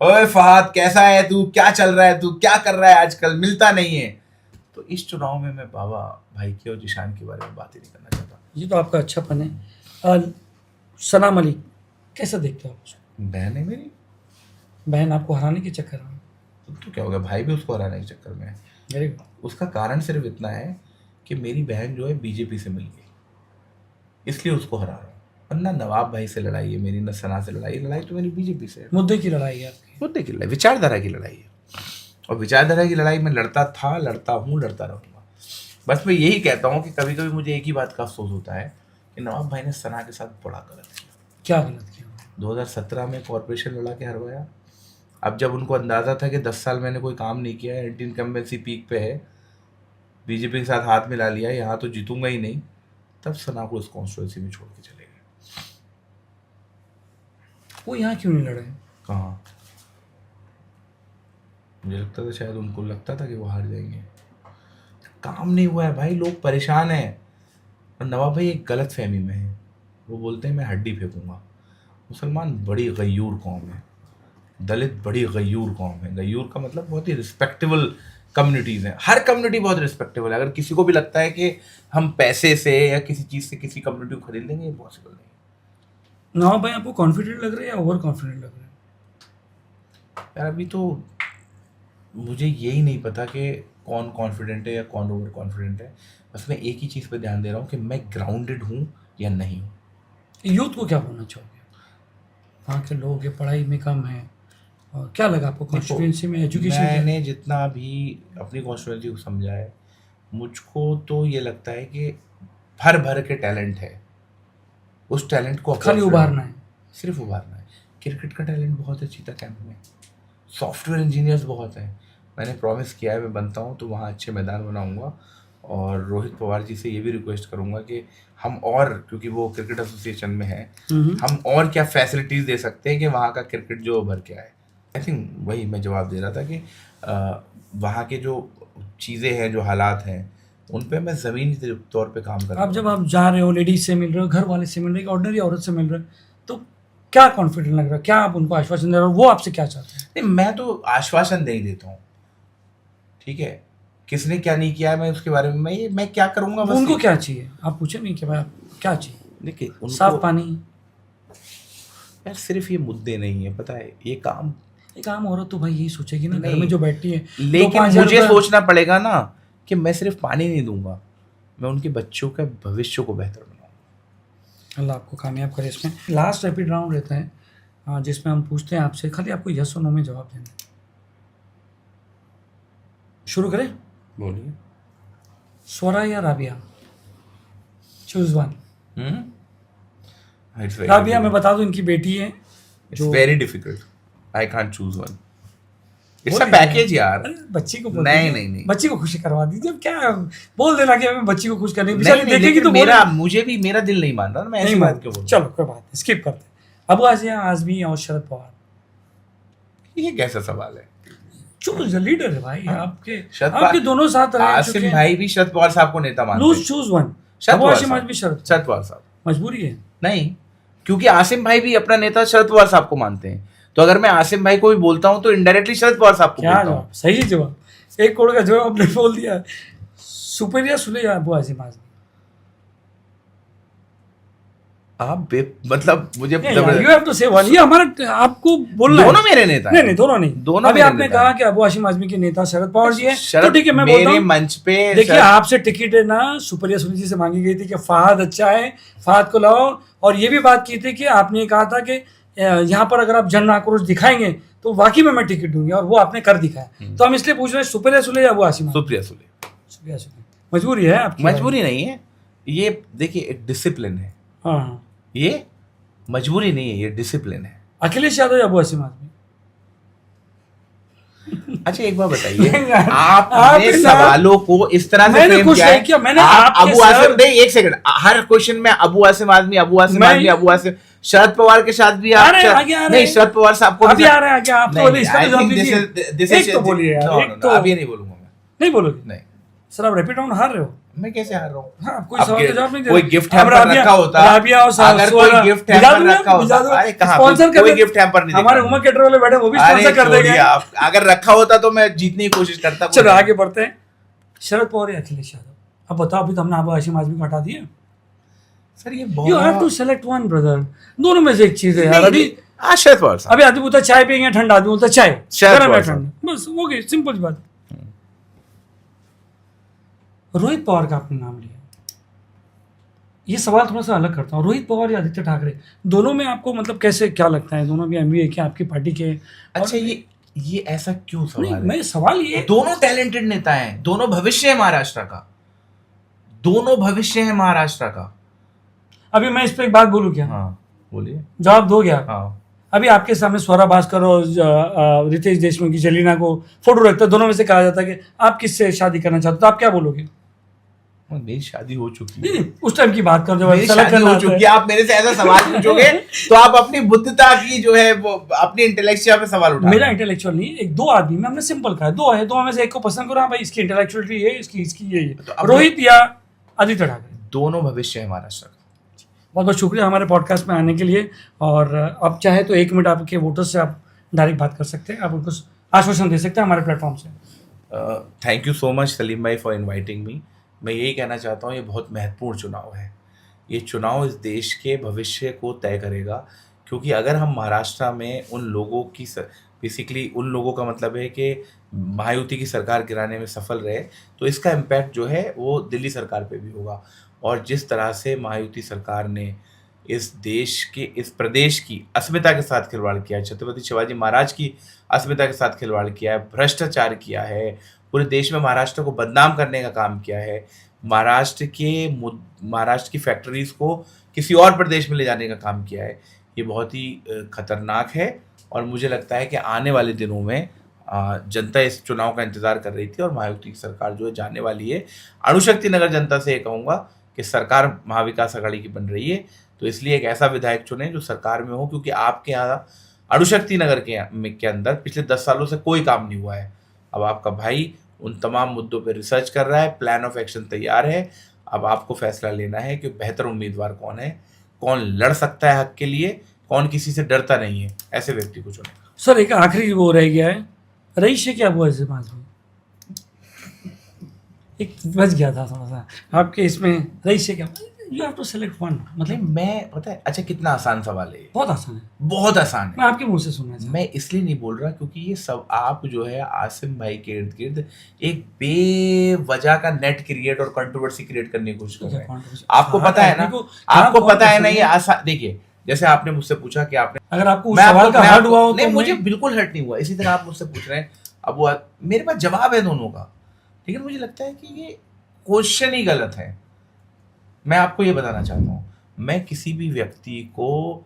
ओए फहद कैसा है तू, क्या चल रहा है, तू क्या कर रहा है आजकल, मिलता नहीं है। तो इस चुनाव में मैं बाबा भाई की और जिशान के बारे में बात ही नहीं करना चाहता। ये तो आपका अच्छापन है। सना मलिक कैसा देखते हो आप उसको? बहन है मेरी, बहन आपको हराने के चक्कर में। तो क्या हो गया, भाई भी उसको हराने के चक्कर में है। Very good. उसका कारण सिर्फ इतना है कि मेरी बहन जो है बीजेपी से मिल गई, इसलिए उसको हरा रहा हूँ। वरना नवाब भाई से लड़ाई है मेरी, न सना से लड़ाई, लड़ाई तो मेरी बीजेपी से है। मुद्दे की लड़ाई है आपकी। मुद्दे की लड़ाई, विचारधारा की लड़ाई है, और विचारधारा की लड़ाई में लड़ता था, लड़ता हूँ, लड़ता रहूँगा। बस मैं यही कहता हूँ कि कभी कभी मुझे एक ही बात का अफसोस होता है कि नवाब भाई ने सना के साथ बड़ा गलत किया। क्या गलत किया? 2017 में कॉरपोरेशन लड़ा के हरवाया। अब जब उनको अंदाजा था कि 10 साल मैंने कोई काम नहीं किया, एंटी इनकम्बेंसी पीक पे है, बीजेपी के साथ हाथ मिला लिया, यहाँ तो जीतूंगा ही नहीं, तब सना को इस कॉन्स्टिट्यूंसी में छोड़ के चले गए। वो यहाँ क्यों नहीं लड़े? कहाँ? मुझे लगता था, शायद उनको लगता था कि वो हार जाएंगे। काम नहीं हुआ है भाई, लोग परेशान हैं। और नवाब भाई एक गलत फहमी में है, वो बोलते हैं मैं हड्डी फेंकूंगा। मुसलमान बड़ी गयूर कौम है, दलित बड़ी गयूर कौम है। गयूर का मतलब बहुत ही रिस्पेक्टेबल कम्युनिटीज़ हैं, हर कम्युनिटी बहुत रिस्पेक्टेबल है। अगर किसी को भी लगता है कि हम पैसे से या किसी चीज़ से किसी कम्युनिटी को खरीद लेंगे, ये पॉसिबल नहीं है। नवाब भाई आपको कॉन्फिडेंट लग रहे हैं या ओवर कॉन्फिडेंट लग रहे हैं? यार अभी तो मुझे यही नहीं पता कि कौन कॉन्फिडेंट है या कौन ओवर कॉन्फिडेंट है। बस मैं एक ही चीज़ पे ध्यान दे रहा हूँ कि मैं ग्राउंडेड हूँ या नहीं हूँ। यूथ को क्या बोलना चाहोगे? वहाँ के लोग के पढ़ाई में कम है, और क्या लगा आपको कॉन्स्टिट्यूंसी में एजुकेशन? मैंने जितना भी अपनी कॉन्स्टिट्यूंसी को समझा है, मुझको तो ये लगता है कि भर भर के टैलेंट है, उस टैलेंट को खाली उभारना है, सिर्फ उभारना है। क्रिकेट का टैलेंट बहुत है चीता कैंप में, सॉफ्टवेयर इंजीनियर्स बहुत हैं। मैंने प्रॉमिस किया है मैं बनता हूँ तो वहाँ अच्छे मैदान बनाऊँगा, और रोहित पवार जी से ये भी रिक्वेस्ट करूँगा कि हम और, क्योंकि वो क्रिकेट एसोसिएशन में है, हम और क्या फैसिलिटीज़ दे सकते हैं कि वहाँ का क्रिकेट जो उभर के आए। आई थिंक वही मैं जवाब दे रहा था कि वहाँ के जो चीज़ें हैं, जो हालात हैं, उन पे मैं ज़मीनी तौर पे काम कर रहा हूँ। अब जब आप जा रहे हो, लेडीज से मिल रहे हो, घर वाले से मिल रहे हो, ऑर्डिनरी औरत से मिल रहे हो, तो क्या कॉन्फिडेंट लग रहा है? क्या आप उनको आश्वासन दे रहे हो? वो आपसे क्या चाहते हैं? नहीं, मैं तो आश्वासन नहीं देता हूँ, ठीक है। किसने क्या नहीं किया है मैं उसके बारे में मैं क्या करूँगा? बस उनको क्या चाहिए? आप पूछे नहीं कि भाई क्या चाहिए? देखिए, साफ पानी। यार सिर्फ ये मुद्दे नहीं है, पता है, ये काम, एक आम औरत तो भाई यही सोचेगी ना, घर नहीं, में जो बैठती है, लेकिन मुझे सोचना पड़ेगा ना कि मैं सिर्फ पानी नहीं दूंगा, मैं उनके बच्चों के भविष्य को बेहतर बनाऊंगा। अल्लाह आपको कामयाब करे इसमें। लास्ट रैपिड राउंड रहता है जिसमें हम पूछते हैं आपसे, खाली आपको यस और नो में जवाब देना है। शुरू करें? बोलिए। स्वरा या Rabia? Choose one. It's Rabia मैं बता दूं इनकी बेटी है, very difficult, I can't choose one, it's a package यार। अरे बच्ची को नहीं, बच्ची को खुशी करवा दीजिए। अब क्या बोल देना कि मैं बच्ची को खुश करने की, नहीं, देखेगी तो मुझे भी मेरा दिल नहीं मान रहा ना, मैं ऐसी बात क्यों बोलूं? चलो कोई बात नहीं, स्किप करते हैं। अबू आज़मी और शरद पवार? ये कैसा सवाल है? चूज लीडर है भाई, आपके आपके दोनों साथ रह चुके आसिम हैं। भाई भी शरद पवार साहब को नेता मानते हैं। Lose choose one. Sharad Pawar Sharad Pawar साहब। मजबूरी है? नहीं, क्योंकि आसिम भाई भी अपना नेता शरद पवार साहब को मानते हैं, तो अगर मैं आसिम भाई को भी बोलता हूं तो इनडायरेक्टली शरद पवार साहब को बोलता हूं। सही जवाब, 1 करोड़ का जवाब आपने बोल दिया। सुपरिया सुले या अबू आज़मी? आप मतलब मुझे यू हैव टू से वन, ये हमारा आपको बोलना है। दोनों मेरे नेता हैं। नहीं दोनों नहीं, दोनों अभी आपने कहा कि अबू आज़मी के नेता शरद पवार जी हैं, तो ठीक है मैं बोलता हूं मंच पे देखिए आपसे टिकट है ना सुपरिया सुले जी से मांगी गई थी कि फहद अच्छा है, फहद को लाओ, और ये भी बात की थी कि आपने कहा था कि यहाँ पर अगर आप जन आक्रोश दिखाएंगे तो वाकई में मैं टिकट दूंगी, और वो आपने कर दिखाया। तो हम इसलिए पूछ रहे हैं सुपरिया सुले या अबू आज़मी? सुप्रिया सुले। सुप्रिया सुले। मजबूरी है आपकी? मजबूरी नहीं है, ये देखिए एक डिसिप्लिन है। हाँ, ये मजबूरी नहीं है, ये डिसिप्लिन है। अखिलेश यादव या अबू आज़मी? अच्छा एक बार बताइए, आपने सवालों को इस तरह से फ्रेम किया है। मैंने अबू आसिम, नहीं एक सेकंड, हर क्वेश्चन में अबू आसिम आदमी, अबू आसिम आदमी, अबू आसिम, शरद पवार के साथ भी आप नहीं, शरद पवार साहब को अभी आ रहे हैं आगे, आप तो इसका जवाब दीजिए। एक तो बोलिए यार, एक तो अब ये नहीं बोलूंगा मैं। नहीं बोलोगे? नहीं सर, आप रैपिड राउंड हार रहे हो। मैं कैसे हार रहा हूँ? हाँ, कोई सवाल का जवाब नहीं दे कोई गिफ्ट हैम्पर रखा होता, अगर कोई गिफ्ट हैम्पर रखा होता, अरे कहाँ कोई गिफ्ट हैम्पर नहीं, हमारे उमा कैटर वाले बैठे, वो भी स्पॉन्सर कर देंगे। अगर रखा होता तो मैं जीतने की कोशिश करता। चलो आगे बढ़ते हैं। शरद पवार या अखिलेश यादव? अब बताओ, अभी तो हमने अबू आज़मी को हटा दिया। सर ये you have to select one brother, दोनों में से एक चीज है यार। अभी हाँ शरद पवार साहब। अभी आदमी बोलता है चाय पियेंगे, ठंडा आदमी बोलता है चाय, शरद गरम है पवार साहब। ठंडा, बस हो गई, सिंपल सी बात। रोहित पवार का आपने नाम लिया, ये सवाल थोड़ा सा अलग करता हूँ। रोहित पवार या आदित्य ठाकरे, दोनों में आपको मतलब कैसे क्या लगता है, दोनों भी एमबीए के आपकी पार्टी के? अच्छा ये ऐसा क्यों नहीं, सवाल है? मैं सवाल ये, दोनों टैलेंटेड नेता हैं, दोनों भविष्य है महाराष्ट्र का, दोनों भविष्य है महाराष्ट्र का। अभी मैं इस पर एक बात बोलूँ क्या? हाँ बोलिए। जवाब दो क्या? हाँ अभी आपके सामने स्वरा भास्कर और रितेश देशमुख की जलीना को फोटो रखता है, दोनों में से कहा जाता है कि आप किससे शादी करना चाहते हो, तो आप क्या बोलोगे? मेरी शादी हो चुकी है। नहीं, उस टाइम की बात कर, जब मेरी सलाह शादी करना हो आता चुकी है। है, आप मेरे से ऐसा सवाल पूछोगे तो आप अपनी बुद्धिता की जो है वो अपनी इंटेलेक्चुअल पे सवाल उठा मेरा रहे हैं। इंटेलेक्चुअल नहीं, एक दो आदमी में हमने सिंपल कहा है, दो है, दो में से एक को पसंद करो, हाँ भाई इसकी इंटेलेक्चुअलिटी ये, इसकी ये तो अब रोहित या आदित्य ठाकरे। दोनों भविष्य है महाराष्ट्र का। बहुत बहुत शुक्रिया हमारे पॉडकास्ट में आने के लिए, और आप चाहे तो 1 मिनट आपके वोटर्स से आप डायरेक्ट बात कर सकते हैं, आप उनको आश्वासन दे सकते हैं हमारे प्लेटफॉर्म से। Thank you so much Salim भाई फॉर इनवाइटिंग मी। मैं यही कहना चाहता हूँ, ये बहुत महत्वपूर्ण चुनाव है। ये चुनाव इस देश के भविष्य को तय करेगा, क्योंकि अगर हम महाराष्ट्र में उन लोगों की बेसिकली उन लोगों का मतलब है कि महायुति की सरकार गिराने में सफल रहे, तो इसका इम्पैक्ट जो है वो दिल्ली सरकार पे भी होगा। और जिस तरह से महायुति सरकार ने इस देश के, इस प्रदेश की अस्मिता के साथ खिलवाड़ किया है, छत्रपति शिवाजी महाराज की अस्मिता के साथ खिलवाड़ किया है, भ्रष्टाचार किया है, पूरे देश में महाराष्ट्र को बदनाम करने का काम किया है, महाराष्ट्र की फैक्ट्रीज को किसी और प्रदेश में ले जाने का काम किया है, ये बहुत ही खतरनाक है। और मुझे लगता है कि आने वाले दिनों में जनता इस चुनाव का इंतजार कर रही थी, और महायुति की सरकार जो है जाने वाली है। अणुशक्ति नगर जनता से ये कहूँगा कि सरकार महाविकास अघाड़ी की बन रही है, तो इसलिए एक ऐसा विधायक चुने जो सरकार में हो, क्योंकि आपके यहाँ अणुशक्ति नगर के अंदर पिछले 10 सालों से कोई काम नहीं हुआ है। अब आपका भाई उन तमाम मुद्दों पर रिसर्च कर रहा है, प्लान ऑफ एक्शन तैयार है। अब आपको फैसला लेना है कि बेहतर उम्मीदवार कौन है, कौन लड़ सकता है हक के लिए, कौन किसी से डरता नहीं है, ऐसे व्यक्ति को चुने। सर एक आखिरी वो रह गया है, रईस से क्या हुआ इस समाज में? एक बच गया था थोड़ा सा आपके इसमें, रईस से क्या, you have to select one, मतलब मैं पता है, अच्छा कितना आसान सवाल है ये, बहुत आसान है, बहुत आसान है। मैं आपके मुंह से सुनना चाहता मैं इसलिए नहीं बोल रहा क्योंकि ये सब आप जो है आसिम भाई के इर्द गिर्द एक बेवजह का नेट क्रिएट और कंट्रोवर्सी क्रिएट करने की कोशिश कर रहे हैं। आपको पता है ना, आपको पता है ना, ये आसान, देखिए जैसे आपने मुझसे पूछा कि आपने, अगर आपको उस मैं सवाल का हर्ट हुआ हो नहीं, तो मुझे बिल्कुल हर्ट नहीं हुआ। इसी तरह आप मुझसे पूछ रहे हैं, अब वो मेरे पास जवाब है दोनों का, लेकिन मुझे लगता है कि ये क्वेश्चन ही गलत है। मैं आपको ये बताना चाहता हूँ, मैं किसी भी व्यक्ति को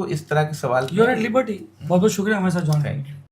इस तरह के सवाल, यू आर एट लिबर्टी। बहुत बहुत शुक्रिया हमारे साथ ज्वाइन करने के लिए।